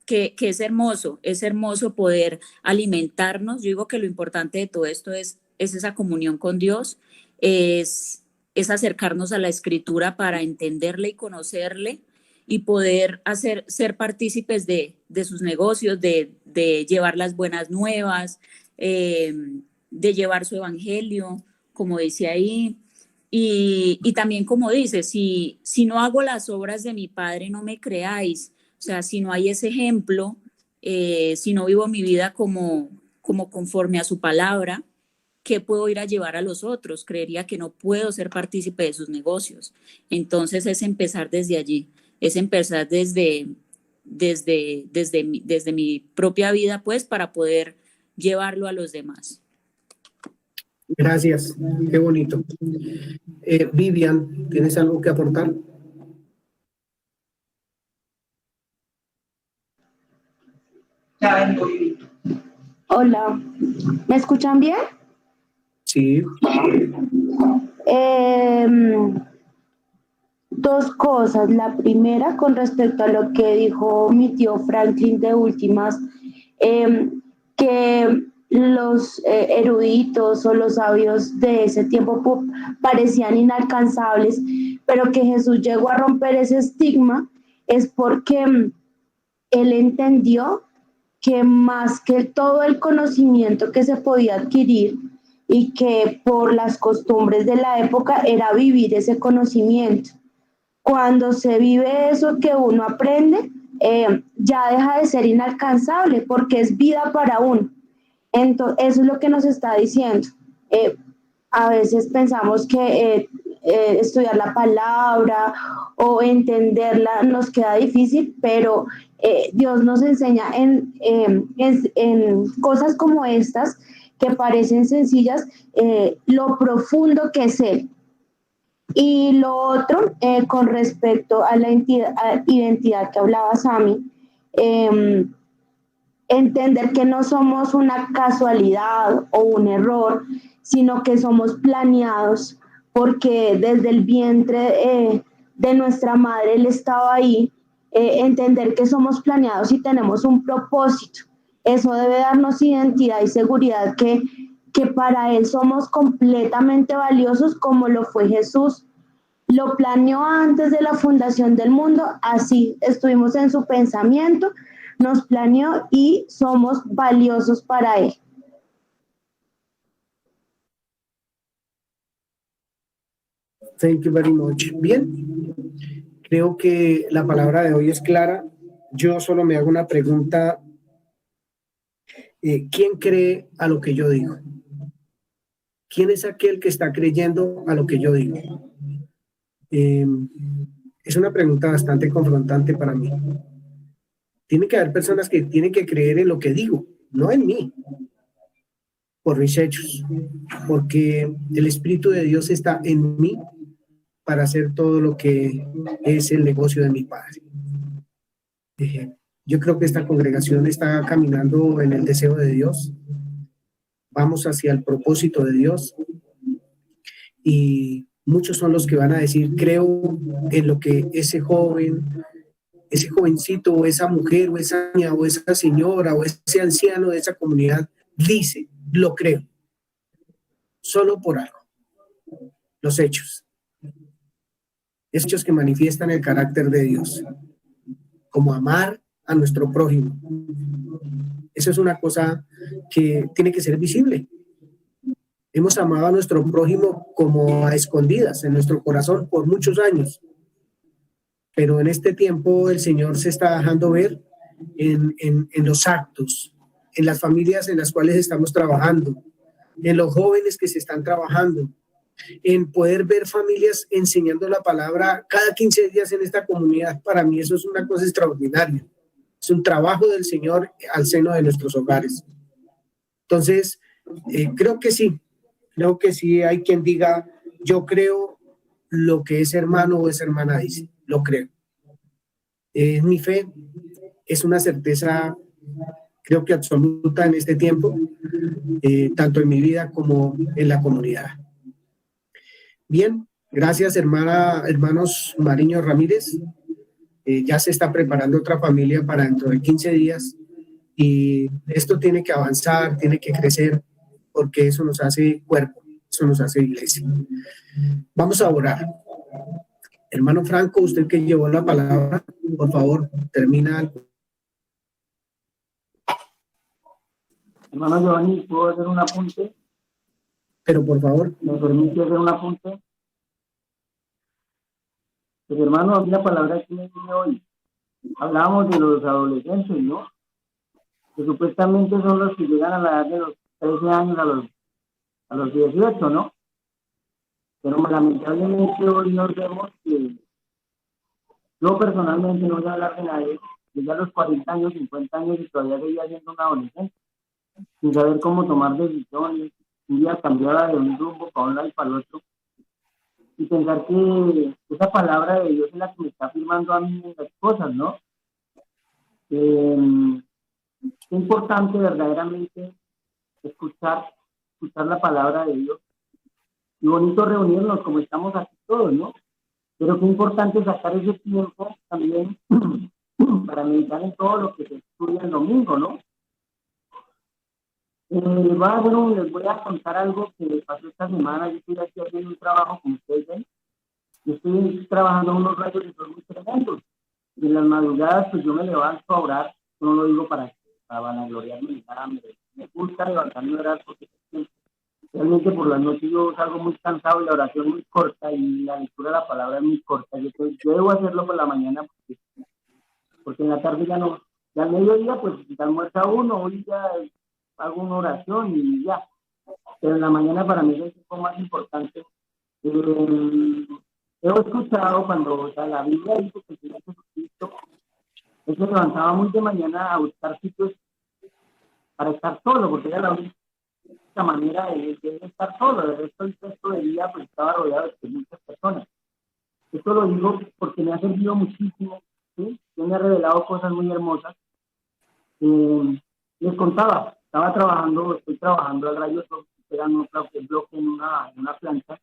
es hermoso poder alimentarnos. Yo digo que lo importante de todo esto es esa comunión con Dios, es acercarnos a la Escritura para entenderle y conocerle y poder ser partícipes de sus negocios, de llevar las buenas nuevas, de llevar su evangelio, como dice ahí. Y también como dice, si no hago las obras de mi Padre, no me creáis. O sea, si no hay ese ejemplo, si no vivo mi vida como conforme a su palabra, ¿qué puedo ir a llevar a los otros? Creería que no puedo ser partícipe de sus negocios. Entonces es empezar desde allí, es empezar desde mi propia vida, pues, para poder llevarlo a los demás.
Gracias, qué bonito. Vivian, ¿tienes algo que aportar?
Hola, ¿me escuchan bien?
Sí.
Dos cosas. La primera, con respecto a lo que dijo mi tío Franklin de últimas, que los eruditos o los sabios de ese tiempo parecían inalcanzables, pero que Jesús llegó a romper ese estigma, es porque él entendió que más que todo el conocimiento que se podía adquirir y que por las costumbres de la época era vivir ese conocimiento. Cuando se vive eso que uno aprende, ya deja de ser inalcanzable porque es vida para uno. Entonces, eso es lo que nos está diciendo. A veces pensamos que estudiar la palabra o entenderla nos queda difícil, pero Dios nos enseña en cosas como estas, que parecen sencillas, lo profundo que es Él. Y lo otro, con respecto a la identidad que hablaba Sami, entender que no somos una casualidad o un error, sino que somos planeados, porque desde el vientre de nuestra madre Él estaba ahí. Entender que somos planeados y tenemos un propósito. Eso debe darnos identidad y seguridad que para Él somos completamente valiosos, como lo fue Jesús. Lo planeó antes de la fundación del mundo, así estuvimos en su pensamiento, nos planeó y somos valiosos para Él.
Thank you very much. Bien, creo que la palabra de hoy es clara. Yo solo me hago una pregunta. ¿Quién cree a lo que yo digo? ¿Quién es aquel que está creyendo a lo que yo digo? Es una pregunta bastante confrontante para mí. Tiene que haber personas que tienen que creer en lo que digo, no en mí, por mis hechos, porque el Espíritu de Dios está en mí para hacer todo lo que es el negocio de mi Padre. Yo creo que esta congregación está caminando en el deseo de Dios. Vamos hacia el propósito de Dios. Y muchos son los que van a decir, creo en lo que ese joven, ese jovencito, o esa mujer, o esa niña, o esa señora, o ese anciano de esa comunidad dice, lo creo, solo por algo, los hechos. Hechos que manifiestan el carácter de Dios, como amar a nuestro prójimo. Eso es una cosa que tiene que ser visible. Hemos amado a nuestro prójimo como a escondidas en nuestro corazón por muchos años. Pero en este tiempo el Señor se está dejando ver en los actos, en las familias en las cuales estamos trabajando, en los jóvenes que se están trabajando, en poder ver familias enseñando la palabra cada 15 días en esta comunidad. Para mí eso es una cosa extraordinaria. Es un trabajo del Señor al seno de nuestros hogares. Entonces, creo que sí hay quien diga, yo creo lo que ese hermano o esa hermana dice, lo creo. Es mi fe, es una certeza, creo que absoluta en este tiempo, tanto en mi vida como en la comunidad. Bien, gracias hermanos Mariño Ramírez. Ya se está preparando otra familia para dentro de 15 días y esto tiene que avanzar, tiene que crecer, porque eso nos hace cuerpo, eso nos hace iglesia. Vamos a orar. Hermano Franco, usted que llevó la palabra, por favor, termina.
Hermano Giovanni, ¿puedo hacer un apunte?
Pero por favor.
¿Me permite hacer un apunte? Pues hermano, la palabra que me viene hoy. Hablábamos de los adolescentes, ¿no? Que supuestamente son los que llegan a la edad de los 13 años a los 18, ¿no? Pero lamentablemente hoy nos vemos que yo personalmente no voy a hablar de nadie, llegué a los 40 años, 50 años y todavía seguía siendo un adolescente, sin saber cómo tomar decisiones, un día cambiaba de un rumbo para un lado y para el otro, y pensar que esa palabra de Dios es la que me está afirmando a mí las cosas, ¿no? Es importante verdaderamente escuchar la palabra de Dios. Y bonito reunirnos como estamos aquí todos, ¿no? Pero qué importante sacar ese tiempo también para meditar en todo lo que se estudia el domingo, ¿no? Les voy a contar algo que me pasó esta semana. Yo estoy aquí haciendo un trabajo, como ustedes ven. Yo estoy trabajando en unos rayos que son muy tremendos. Y en las madrugadas, pues yo me levanto a orar. No lo digo para vanagloriarme ni nada. Me gusta levantarme a orar porque realmente por la noche yo salgo muy cansado y la oración es muy corta y la lectura de la palabra es muy corta. Yo debo hacerlo por la mañana porque en la tarde ya no. Ya al mediodía, pues ya almuerza uno, hoy ya hago una oración y ya. Pero en la mañana para mí es el tiempo más importante. He escuchado cuando la Biblia dice que el Señor Jesucristo él se levantaba muy de mañana a buscar sitios para estar solo, porque era la única manera de estar solo. De resto, el resto del día pues estaba rodeado de muchas personas. Esto lo digo porque me ha servido muchísimo, ¿sí? Yo me ha revelado cosas muy hermosas. Les contaba, estoy trabajando al rayo sol, pegando un bloque en una plancha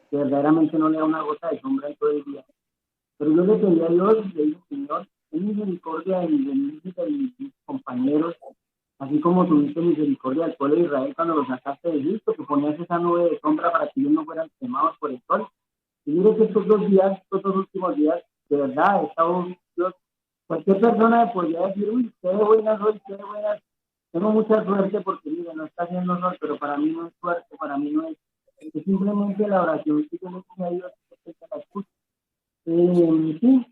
que verdaderamente no le da una gota de sombra en todo el día. Pero yo le pedí a Dios, le dije, Señor, ten misericordia de mis compañeros, así como tuviste misericordia del pueblo de Israel cuando los sacaste de Egipto, que ponías esa nube de sombra para que ellos no fueran quemados por el sol. Y mire que estos dos últimos días, de verdad, he estado, Dios, cualquier persona podría decir, uy, qué buenas hoy, qué buenas. Tengo mucha suerte porque, mire, no está haciendo sol, pero para mí no es suerte, para mí no es. Es simplemente la oración que yo le dije a Dios, que se la escucha. Sí,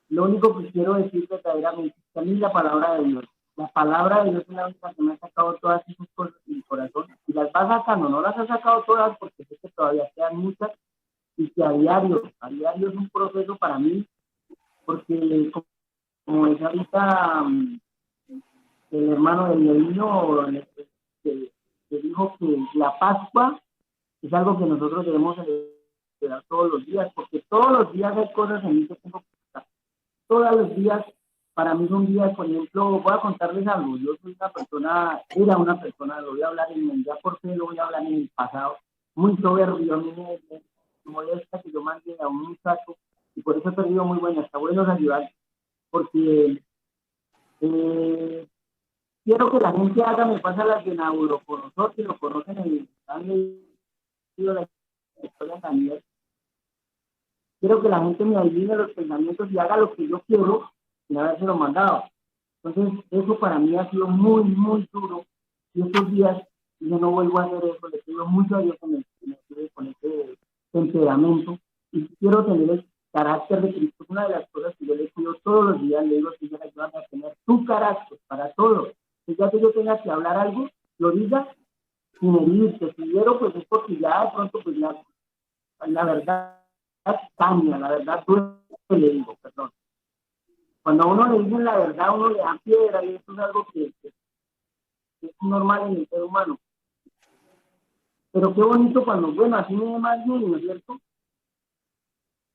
lo único que quiero decir verdaderamente es que a mí la palabra de Dios es la única que me ha sacado todas esas cosas de mi corazón y las va sacando, no las ha sacado todas porque sé que todavía quedan muchas y que a diario es un proceso para mí, porque como decía ahorita el hermano del niño que dijo que la Pascua es algo que nosotros debemos celebrar todos los días, porque todos los días hay cosas en mí que tengo que estar. Todos los días para mí son días, por ejemplo, voy a contarles algo. Yo soy era una persona, lo voy a hablar en el día por qué, lo voy a hablar en el pasado, muy soberbio. A mí me molesta que yo mande a un muchacho y por eso he perdido muy buenas, está bueno ayudar, porque quiero que la gente haga, me pasa las de Nauroconosor, que lo conocen han leído la historia también. Quiero que la gente me adivine los pensamientos y haga lo que yo quiero sin habérselo mandado. Entonces, eso para mí ha sido muy, muy duro. Y estos días yo no vuelvo a hacer eso. Le pido mucho a Dios que me ayude con este temperamento. Y quiero tener el carácter de Cristo. Es una de las cosas que yo le pido todos los días. Le digo, Señor, ayúdame a tener tu carácter para todo. Que ya que yo tenga que hablar algo, lo diga sin herirse. Si quiero, pues es porque ya de pronto, pues la verdad daña, la verdad le digo, perdón. Cuando a uno le dicen la verdad, a uno le da piedra y eso es algo que es normal en el ser humano. Pero qué bonito cuando, bueno, así me ve más bien, ¿no es cierto?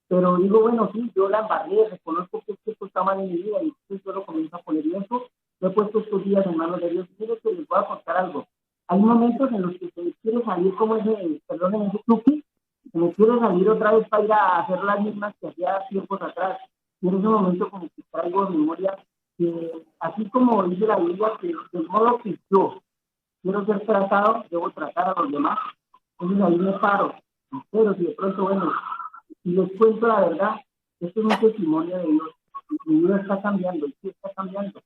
Pero digo, bueno, sí, yo la embarré, reconozco que esto está mal en mi vida y entonces yo lo comienzo a poner y eso. Lo he puesto estos días en manos de Dios. Quiero que les voy a contar algo. Hay momentos en los que se me quiere salir como ese, perdón, en ese truque, se me quiere salir otra vez para ir a hacer las mismas que hacía tiempos atrás. Y en ese momento como que traigo en memoria que, así como dice la Biblia, que del modo que yo quiero ser tratado, debo tratar a los demás. Entonces ahí me paro. Pero si de pronto, bueno, si les cuento la verdad, esto es un testimonio de Dios. Mi vida está cambiando, y sí está cambiando.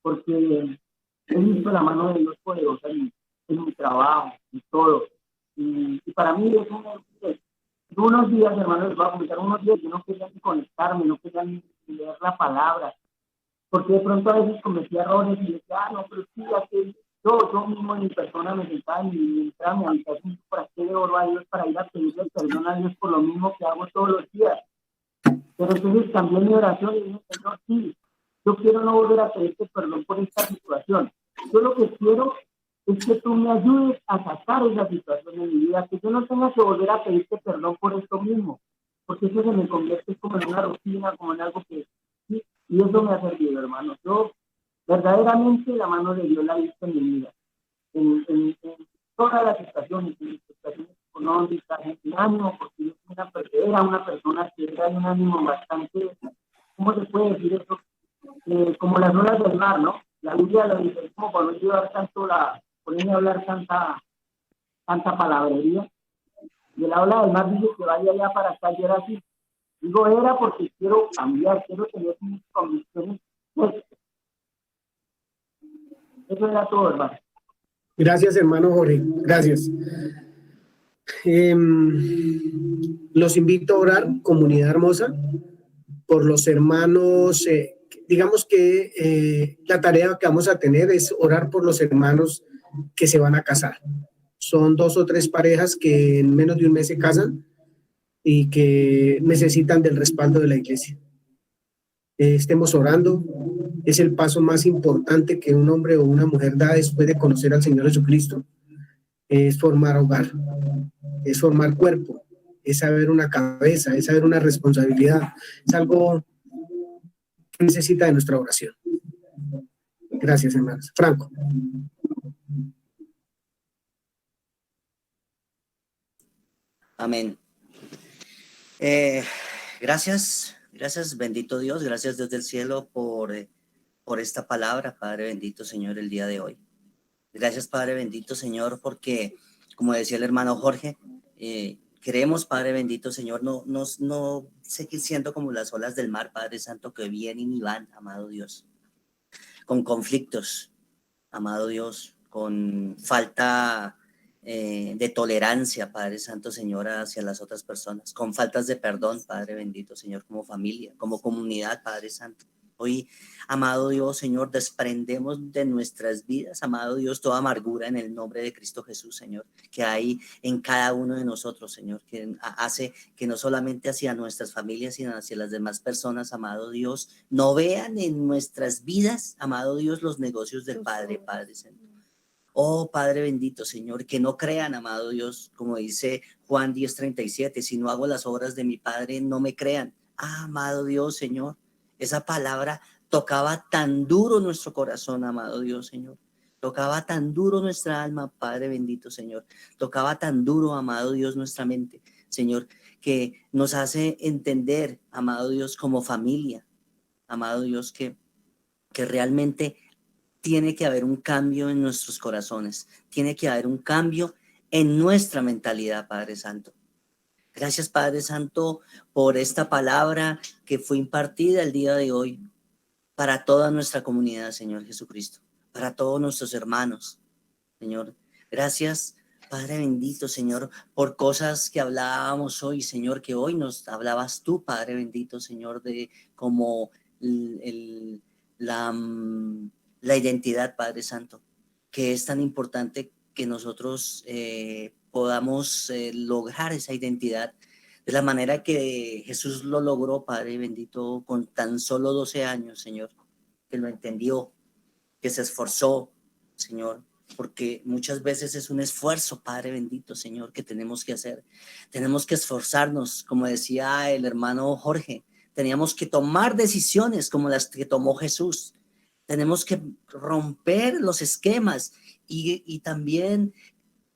Porque he visto la mano de Dios poderosa en mi trabajo, en todo. Y para mí es unos días, hermanos, les voy a comentar, unos días yo no quería ni conectarme, no quería ni leer la palabra, porque de pronto a veces cometí errores y decía, no, pero sí, aquel, yo mismo en mi persona me sentaba y entraba a mi habitación, ¿para qué le oro a Dios? Para ir a pedirle perdón a Dios por lo mismo que hago todos los días. Pero entonces cambié mi oración y dije, Señor, sí, yo quiero no volver a pedirte perdón por esta situación. Yo lo que quiero es que tú me ayudes a sacar esa situación en mi vida, que yo no tenga que volver a pedirte perdón por esto mismo, porque eso se me convierte como en una rutina, como en algo que sí, y eso me ha servido, hermano. Yo verdaderamente la mano de Dios la he visto en mi vida, en todas las situaciones, en las situaciones económicas, en mi ánimo, porque yo era una persona que era de un ánimo bastante, ¿cómo se puede decir eso? Como las olas del mar, ¿no? La Biblia lo dice, como por no llevar tanto ponerme a hablar tanta palabrería. Y la ola del mar dice que vaya allá para acá, y era así. Digo, era porque quiero cambiar, quiero tener mis convicciones. Eso era todo, hermano.
Gracias, hermano Jorge. Gracias. Los invito a orar, comunidad hermosa, por los hermanos. Digamos que la tarea que vamos a tener es orar por los hermanos que se van a casar. Son 2 o 3 parejas que en menos de un mes se casan y que necesitan del respaldo de la iglesia. Estemos orando. Es el paso más importante que un hombre o una mujer da después de conocer al Señor Jesucristo. Es formar hogar, es formar cuerpo, es saber una cabeza, es saber una responsabilidad. Es algo que necesita de nuestra oración. Gracias, hermanos. Franco.
Amén. Gracias, bendito Dios, gracias Dios del cielo por esta palabra, Padre bendito Señor, el día de hoy. Gracias, Padre bendito Señor, porque, como decía el hermano Jorge, queremos, Padre bendito Señor, no seguir siendo como las olas del mar, Padre Santo, que vienen y van, amado Dios, con conflictos, amado Dios, con falta de tolerancia, Padre Santo, Señor, hacia las otras personas, con faltas de perdón, Padre bendito, Señor, como familia, como comunidad, Padre Santo. Hoy, amado Dios, Señor, desprendemos de nuestras vidas, amado Dios, toda amargura en el nombre de Cristo Jesús, Señor, que hay en cada uno de nosotros, Señor, que hace que no solamente hacia nuestras familias, sino hacia las demás personas, amado Dios, no vean en nuestras vidas, amado Dios, los negocios del Padre, Padre Santo. Oh, Padre bendito, Señor, que no crean, amado Dios, como dice Juan 10:37, si no hago las obras de mi Padre, no me crean. Ah, amado Dios, Señor, esa palabra tocaba tan duro nuestro corazón, amado Dios, Señor. Tocaba tan duro nuestra alma, Padre bendito, Señor. Tocaba tan duro, amado Dios, nuestra mente, Señor, que nos hace entender, amado Dios, como familia, amado Dios, que realmente tiene que haber un cambio en nuestros corazones, tiene que haber un cambio en nuestra mentalidad, Padre Santo. Gracias, Padre Santo, por esta palabra que fue impartida el día de hoy para toda nuestra comunidad, Señor Jesucristo, para todos nuestros hermanos, Señor. Gracias, Padre bendito, Señor, por cosas que hablábamos hoy, Señor, que hoy nos hablabas tú, Padre bendito, Señor, de como la identidad, Padre Santo, que es tan importante que nosotros podamos lograr esa identidad de la manera que Jesús lo logró, Padre bendito, con tan solo 12 años, Señor, que lo entendió, que se esforzó, Señor, porque muchas veces es un esfuerzo, Padre bendito, Señor, que tenemos que hacer. Tenemos que esforzarnos, como decía el hermano Jorge, teníamos que tomar decisiones como las que tomó Jesús. Tenemos que romper los esquemas y también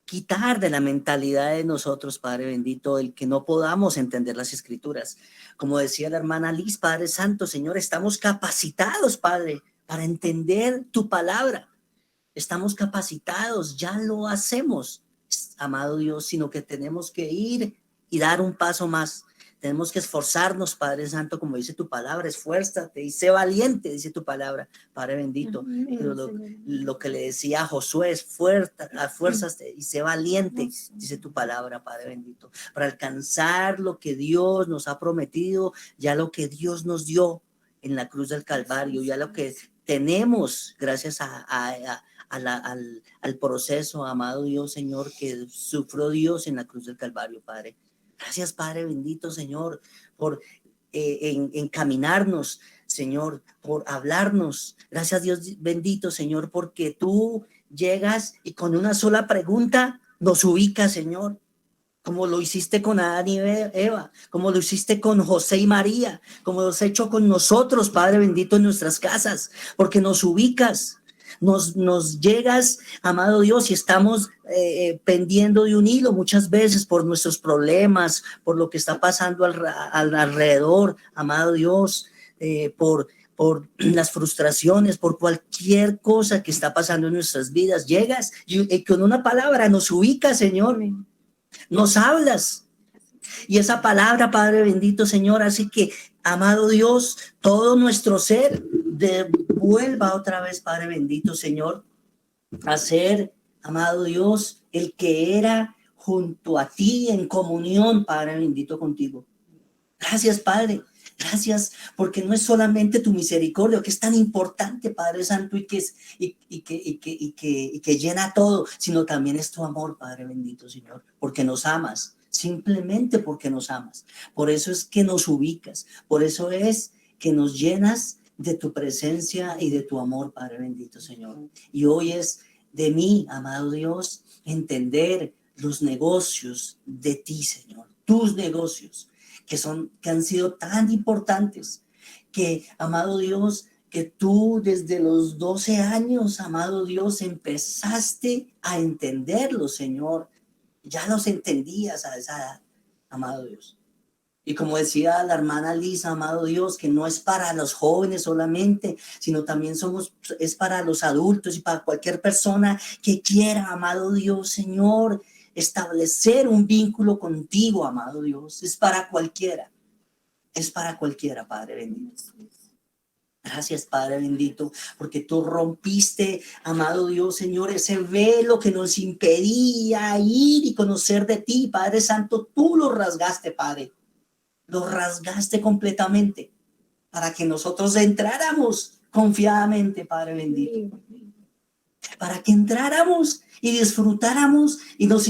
quitar de la mentalidad de nosotros, Padre bendito, el que no podamos entender las Escrituras. Como decía la hermana Liz, Padre Santo, Señor, estamos capacitados, Padre, para entender tu palabra. Estamos capacitados, ya lo hacemos, amado Dios, sino que tenemos que ir y dar un paso más. Tenemos que esforzarnos, Padre Santo, como dice tu palabra, esfuérzate y sé valiente, dice tu palabra, Padre bendito. Pero lo que le decía a Josué, esfuérzate y sé valiente, dice tu palabra, Padre bendito, para alcanzar lo que Dios nos ha prometido, ya lo que Dios nos dio en la cruz del Calvario, ya lo que tenemos gracias al proceso, amado Dios, Señor, que sufrió Dios en la cruz del Calvario, Padre. Gracias, Padre bendito, Señor, por encaminarnos, Señor, por hablarnos. Gracias, Dios bendito, Señor, porque tú llegas y con una sola pregunta nos ubicas, Señor, como lo hiciste con Adán y Eva, como lo hiciste con José y María, como lo has hecho con nosotros, Padre bendito, en nuestras casas, porque nos ubicas. Nos llegas, amado Dios, y estamos pendiendo de un hilo muchas veces por nuestros problemas, por lo que está pasando alrededor, amado Dios, por las frustraciones, por cualquier cosa que está pasando en nuestras vidas. Llegas y con una palabra nos ubicas, Señor, nos hablas. Y esa palabra, Padre bendito, Señor, así que, amado Dios, todo nuestro ser vuelva otra vez, Padre bendito, Señor, a ser, amado Dios, el que era junto a ti en comunión, Padre bendito, contigo. Gracias, Padre. Gracias, porque no es solamente tu misericordia, que es tan importante, Padre Santo, y que llena todo, sino también es tu amor, Padre bendito, Señor, porque nos amas, simplemente porque nos amas. Por eso es que nos ubicas, por eso es que nos llenas de tu presencia y de tu amor, Padre bendito, Señor. Y hoy es de mí, amado Dios, entender los negocios de ti, Señor, tus negocios, que han sido tan importantes, que, amado Dios, que tú desde los 12 años, amado Dios, empezaste a entenderlos, Señor. Ya los entendías a esa edad, amado Dios. Y como decía la hermana Lisa, amado Dios, que no es para los jóvenes solamente, sino también es para los adultos y para cualquier persona que quiera, amado Dios, Señor, establecer un vínculo contigo, amado Dios. Es para cualquiera, Padre bendito. Gracias, Padre bendito, porque tú rompiste, amado Dios, Señor, ese velo que nos impedía ir y conocer de ti, Padre Santo. Tú lo rasgaste, Padre. Lo rasgaste completamente para que nosotros entráramos confiadamente, Padre bendito. Para que entráramos y disfrutáramos y nos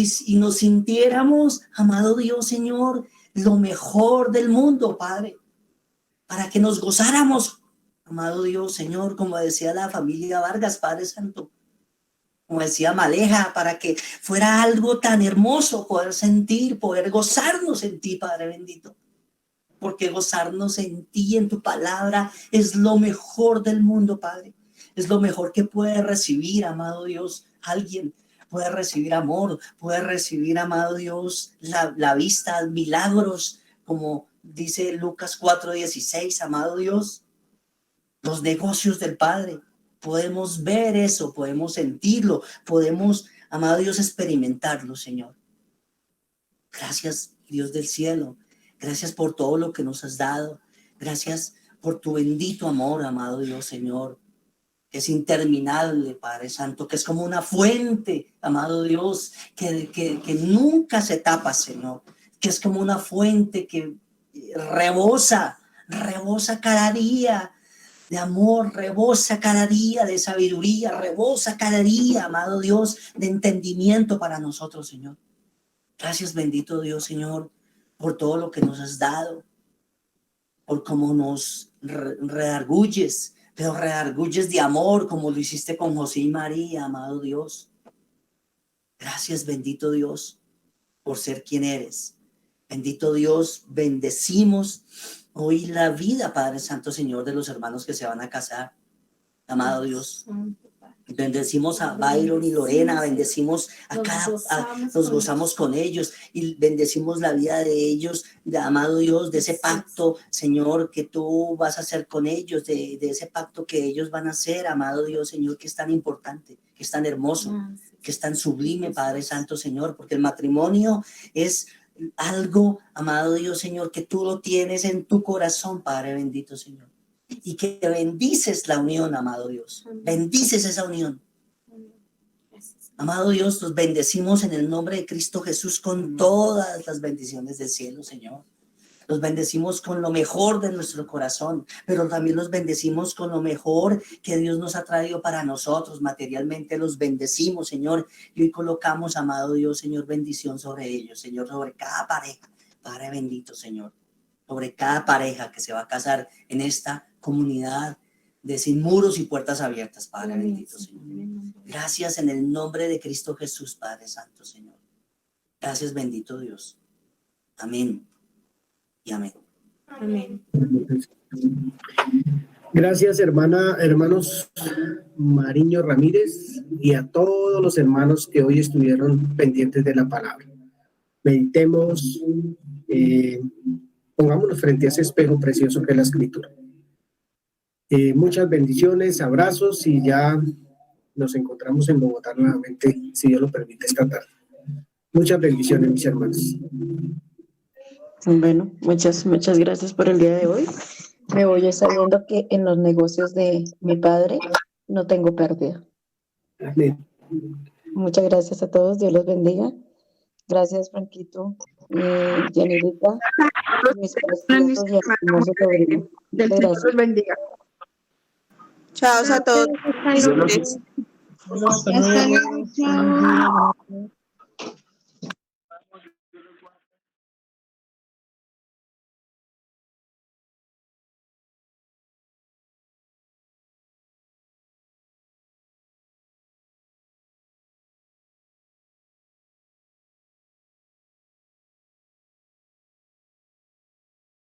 sintiéramos, amado Dios, Señor, lo mejor del mundo, Padre. Para que nos gozáramos, amado Dios, Señor, como decía la familia Vargas, Padre Santo. Como decía Maleja, para que fuera algo tan hermoso poder sentir, poder gozarnos en ti, Padre bendito. Porque gozarnos en ti, en tu palabra, es lo mejor del mundo, Padre. Es lo mejor que puede recibir, amado Dios, alguien. Puede recibir amor, puede recibir, amado Dios, la vista, milagros, como dice Lucas 4:16, amado Dios. Los negocios del Padre. podemos ver eso, podemos sentirlo, podemos, amado Dios, experimentarlo, Señor. Gracias, Dios del cielo. Gracias por todo lo que nos has dado. Gracias por tu bendito amor, amado Dios, Señor, que es interminable, Padre Santo, que es como una fuente, amado Dios, que nunca se tapa, Señor, que es como una fuente que rebosa cada día de amor, rebosa cada día de sabiduría, rebosa cada día, amado Dios, de entendimiento para nosotros, Señor. Gracias, bendito Dios, Señor, por todo lo que nos has dado, por cómo nos redarguyes, pero redarguyes de amor, como lo hiciste con José y María, amado Dios. Gracias, bendito Dios, por ser quien eres. Bendito Dios, bendecimos hoy la vida, Padre Santo, Señor, de los hermanos que se van a casar. Amado Dios, bendecimos a Byron y Lorena, bendecimos nos gozamos con ellos y bendecimos la vida de ellos, amado Dios, de ese pacto, Señor, que tú vas a hacer con ellos, de ese pacto que ellos van a hacer, amado Dios, Señor, que es tan importante, que es tan hermoso, que es tan sublime, Padre Santo, Señor, porque el matrimonio es algo, amado Dios, Señor, que tú lo tienes en tu corazón, Padre bendito, Señor. Y que bendices la unión, amado Dios. Bendices esa unión. Amado Dios, los bendecimos en el nombre de Cristo Jesús con todas las bendiciones del cielo, Señor. Los bendecimos con lo mejor de nuestro corazón, pero también los bendecimos con lo mejor que Dios nos ha traído para nosotros. Materialmente los bendecimos, Señor. Y hoy colocamos, amado Dios, Señor, bendición sobre ellos, Señor, sobre cada pareja. Padre bendito, Señor, sobre cada pareja que se va a casar en esta comunidad de sin muros y puertas abiertas, Padre bendito, Señor. Gracias en el nombre de Cristo Jesús, Padre Santo, Señor. Gracias, bendito Dios. Amén y amén.
Amén.
Gracias, hermanos Mariño Ramírez y a todos los hermanos que hoy estuvieron pendientes de la palabra. Meditemos, pongámonos frente a ese espejo precioso que es la Escritura. Muchas bendiciones, abrazos y ya nos encontramos en Bogotá nuevamente, si Dios lo permite, esta tarde. Muchas bendiciones, mis hermanos.
Bueno, muchas gracias por el día de hoy. Me voy sabiendo que en los negocios de mi padre no tengo pérdida.
Amén.
Muchas gracias a todos, Dios los bendiga. Gracias, Franquito, Janirita, mis preciosos y hermosos sobrinos. Gracias.
Los bendiga.
Chao a todos.
Hasta luego.
Hasta luego. Chao.